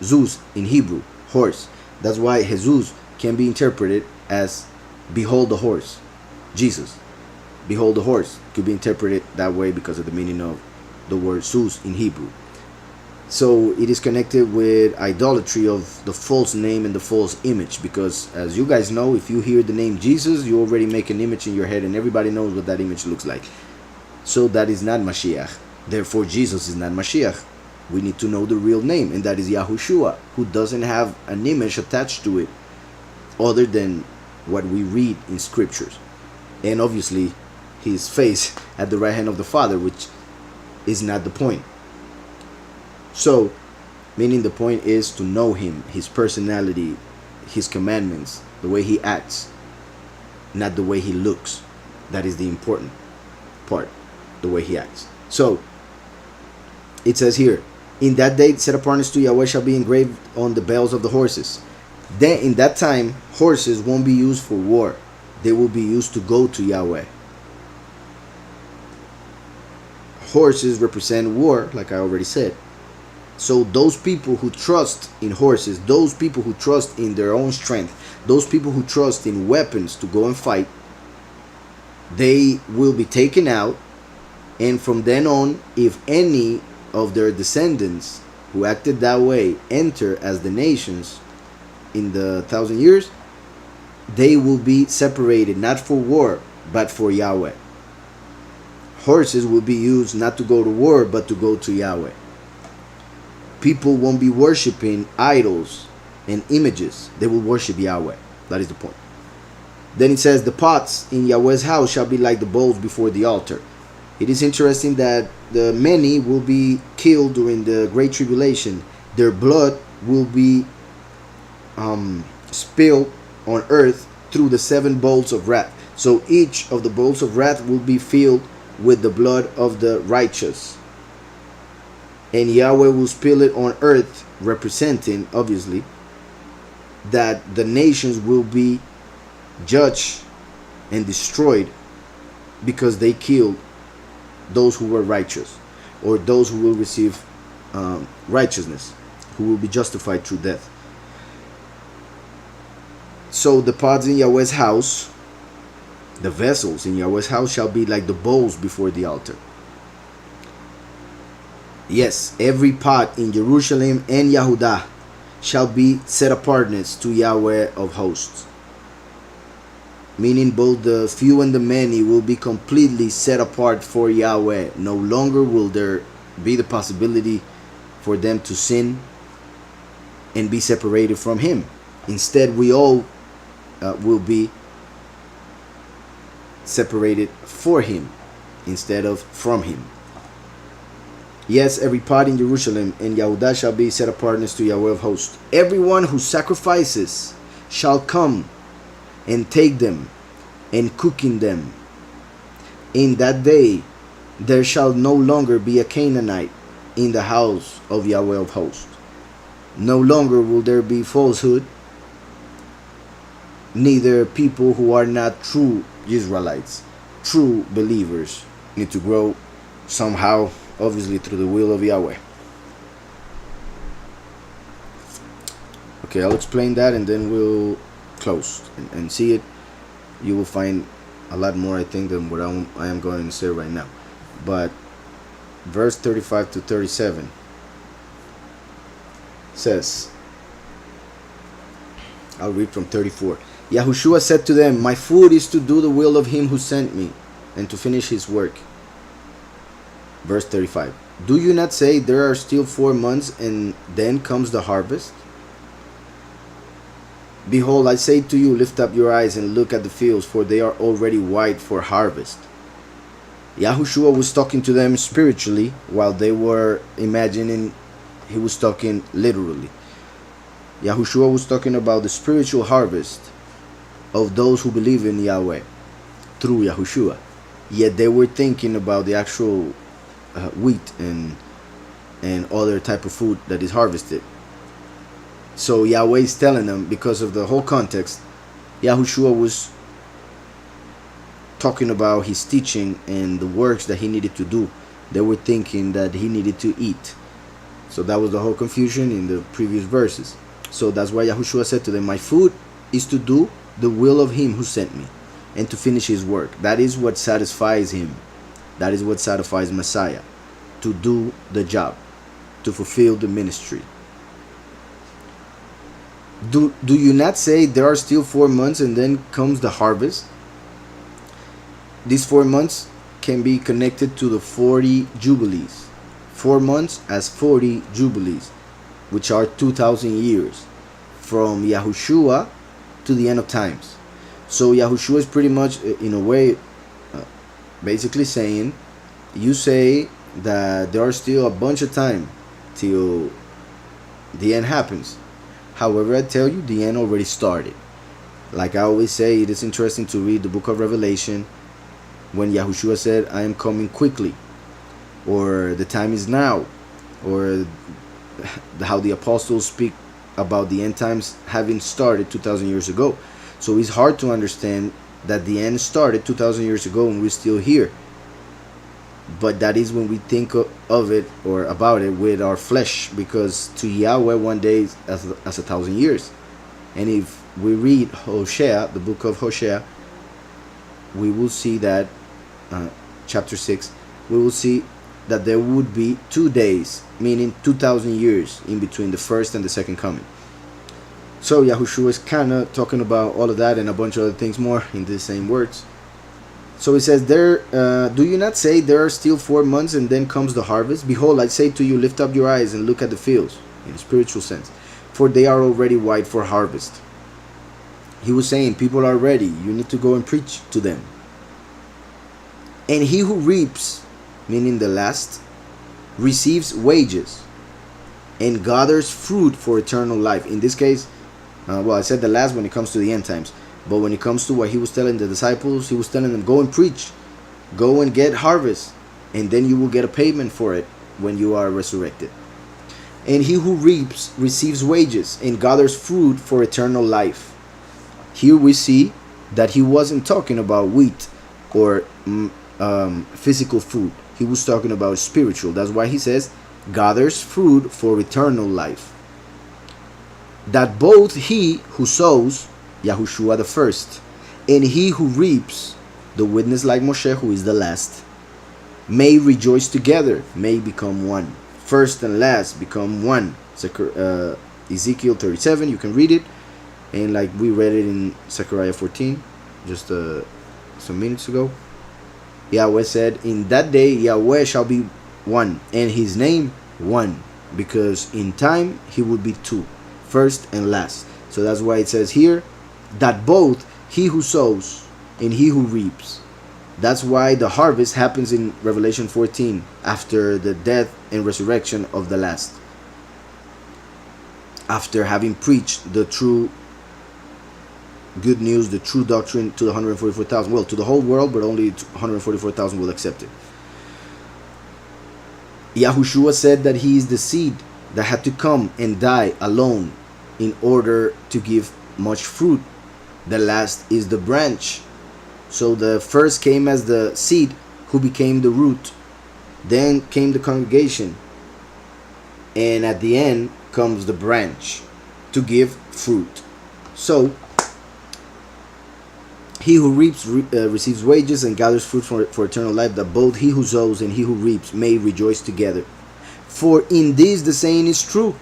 Speaker 1: Zeus in Hebrew, horse. That's why Jesus can be interpreted as behold the horse. Jesus, behold the horse, could be interpreted that way because of the meaning of the word Zeus in Hebrew. So it is connected with idolatry of the false name and the false image, because as you guys know, if you hear the name Jesus, you already make an image in your head and everybody knows what that image looks like. So that is not Mashiach. Therefore Jesus is not Mashiach. We need to know the real name, and that is Yahushua, who doesn't have an image attached to it other than what we read in scriptures, and obviously his face at the right hand of the Father, which is not the point. So, meaning the point is to know him, his personality, his commandments, the way he acts, not the way he looks. That is the important part, the way he acts. So, it says here, in that day set apartness to Yahweh shall be engraved on the bells of the horses. Then in that time, horses won't be used for war. They will be used to go to Yahweh. Horses represent war, like I already said. So those people who trust in horses, those people who trust in their own strength, those people who trust in weapons to go and fight, they will be taken out. And from then on, if any of their descendants who acted that way enter as the nations in the 1,000 years, they will be separated not for war but for Yahweh. Horses will be used not to go to war but to go to Yahweh. People won't be worshiping idols and images. They will worship Yahweh. That is the point. Then it says, the pots in Yahweh's house shall be like the bowls before the altar. It is interesting that the many will be killed during the Great Tribulation. Their blood will be spilled on earth through the 7 bowls of wrath. So each of the bowls of wrath will be filled with the blood of the righteous. And Yahweh will spill it on earth, representing, obviously, that the nations will be judged and destroyed because they killed those who were righteous, or those who will receive righteousness, who will be justified through death. So the pots in Yahweh's house, the vessels in Yahweh's house, shall be like the bowls before the altar. Yes, every pot in Jerusalem and Yehudah shall be set apartness to Yahweh of hosts. Meaning both the few and the many will be completely set apart for Yahweh. No longer will there be the possibility for them to sin and be separated from Him. Instead, we all will be separated for Him instead of from Him. Yes, every pot in Jerusalem and Yehudah shall be set apartness to Yahweh of hosts. Everyone who sacrifices shall come and take them and cook in them. In that day there shall no longer be a Canaanite in the house of Yahweh of hosts. No longer will there be falsehood, neither people who are not true Israelites. True believers need to grow somehow, obviously through the will of Yahweh. Okay, I'll explain that and then we'll close and see it. You will find a lot more, I think, than what I am going to say right now. But verse 35 to 37 says, I'll read from 34. Yahushua said to them, my food is to do the will of Him who sent me and to finish His work. Verse 35. Do you not say there are still 4 months and then comes the harvest? Behold, I say to you, lift up your eyes and look at the fields, for they are already white for harvest. Yahushua was talking to them spiritually, while they were imagining He was talking literally. Yahushua was talking about the spiritual harvest of those who believe in Yahweh through Yahushua. Yet they were thinking about the actual wheat and other type of food that is harvested. So Yahweh is telling them, because of the whole context, Yahushua was talking about His teaching and the works that He needed to do. They were thinking that He needed to eat. So that was the whole confusion in the previous verses. So that's why Yahushua said to them, my food is to do the will of Him who sent me and to finish His work. That is what satisfies Him. That is what satisfies Messiah. To do the job. To fulfill the ministry. Do you not say there are still 4 months and then comes the harvest? These 4 months can be connected to the 40 Jubilees. 4 months as 40 Jubilees, which are 2,000 years. From Yahushua to the end of times. So Yahushua is pretty much, in a way, basically saying, you say that there are still a bunch of time till the end happens. However, I tell you, the end already started. Like I always say, it is interesting to read the book of Revelation when Yahushua said, I am coming quickly, or the time is now, or how the apostles speak about the end times having started 2,000 years ago. So it's hard to understand that the end started 2,000 years ago and we're still here. But that is when we think of it or about it with our flesh, because to Yahweh one day is as 1,000 years. And if we read Hosea, the book of Hosea, we will see that chapter 6, we will see that there would be 2 days, meaning 2,000 years in between the first and the second coming. So Yahushua is kind of talking about all of that and a bunch of other things more in the same words. So he says, "There, do you not say there are still 4 months and then comes the harvest? Behold, I say to you, lift up your eyes and look at the fields," in a spiritual sense, "for they are already white for harvest." He was saying, people are ready. You need to go and preach to them. "And he who reaps," meaning the last, "receives wages and gathers fruit for eternal life." In this case, I said the last when it comes to the end times. But when it comes to what he was telling the disciples, he was telling them, go and preach. Go and get harvest. And then you will get a payment for it when you are resurrected. "And he who reaps receives wages and gathers fruit for eternal life." Here we see that he wasn't talking about wheat or physical food. He was talking about spiritual. That's why he says, gathers fruit for eternal life. "That both he who sows," Yahushua the first, "and he who reaps," the witness like Moshe, who is the last, "may rejoice together," may become one. First and last become one. Ezekiel 37, you can read it. And like we read it in Zechariah 14, just some minutes ago. Yahweh said, "In that day Yahweh shall be one, and his name one, because in time he would be two, first and last." So that's why it says here, that both he who sows and he who reaps. That's why the harvest happens in Revelation 14, after the death and resurrection of the last. After having preached the true good news, the true doctrine to the 144,000. Well, to the whole world, but only 144,000 will accept it. Yahushua said that he is the seed that had to come and die alone in order to give much fruit. The last is the branch. So the first came as the seed, who became the root. Then came the congregation. And at the end comes the branch to give fruit. So he who reaps receives wages and gathers fruit for eternal life, that both he who sows and he who reaps may rejoice together. For in this the saying is true,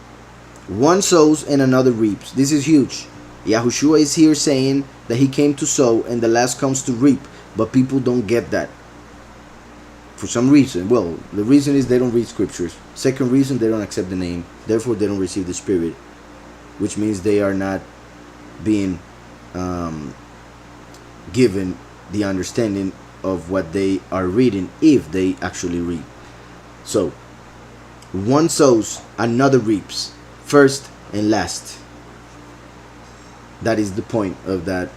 Speaker 1: one sows and another reaps. This is huge. Yahushua is here saying that he came to sow and the last comes to reap, but people don't get that for some reason. Well, the reason is they don't read scriptures. Second reason, they don't accept the name, therefore they don't receive the Spirit, which means they are not being given the understanding of what they are reading, if they actually read. So one sows, another reaps, first and last. That is the point of that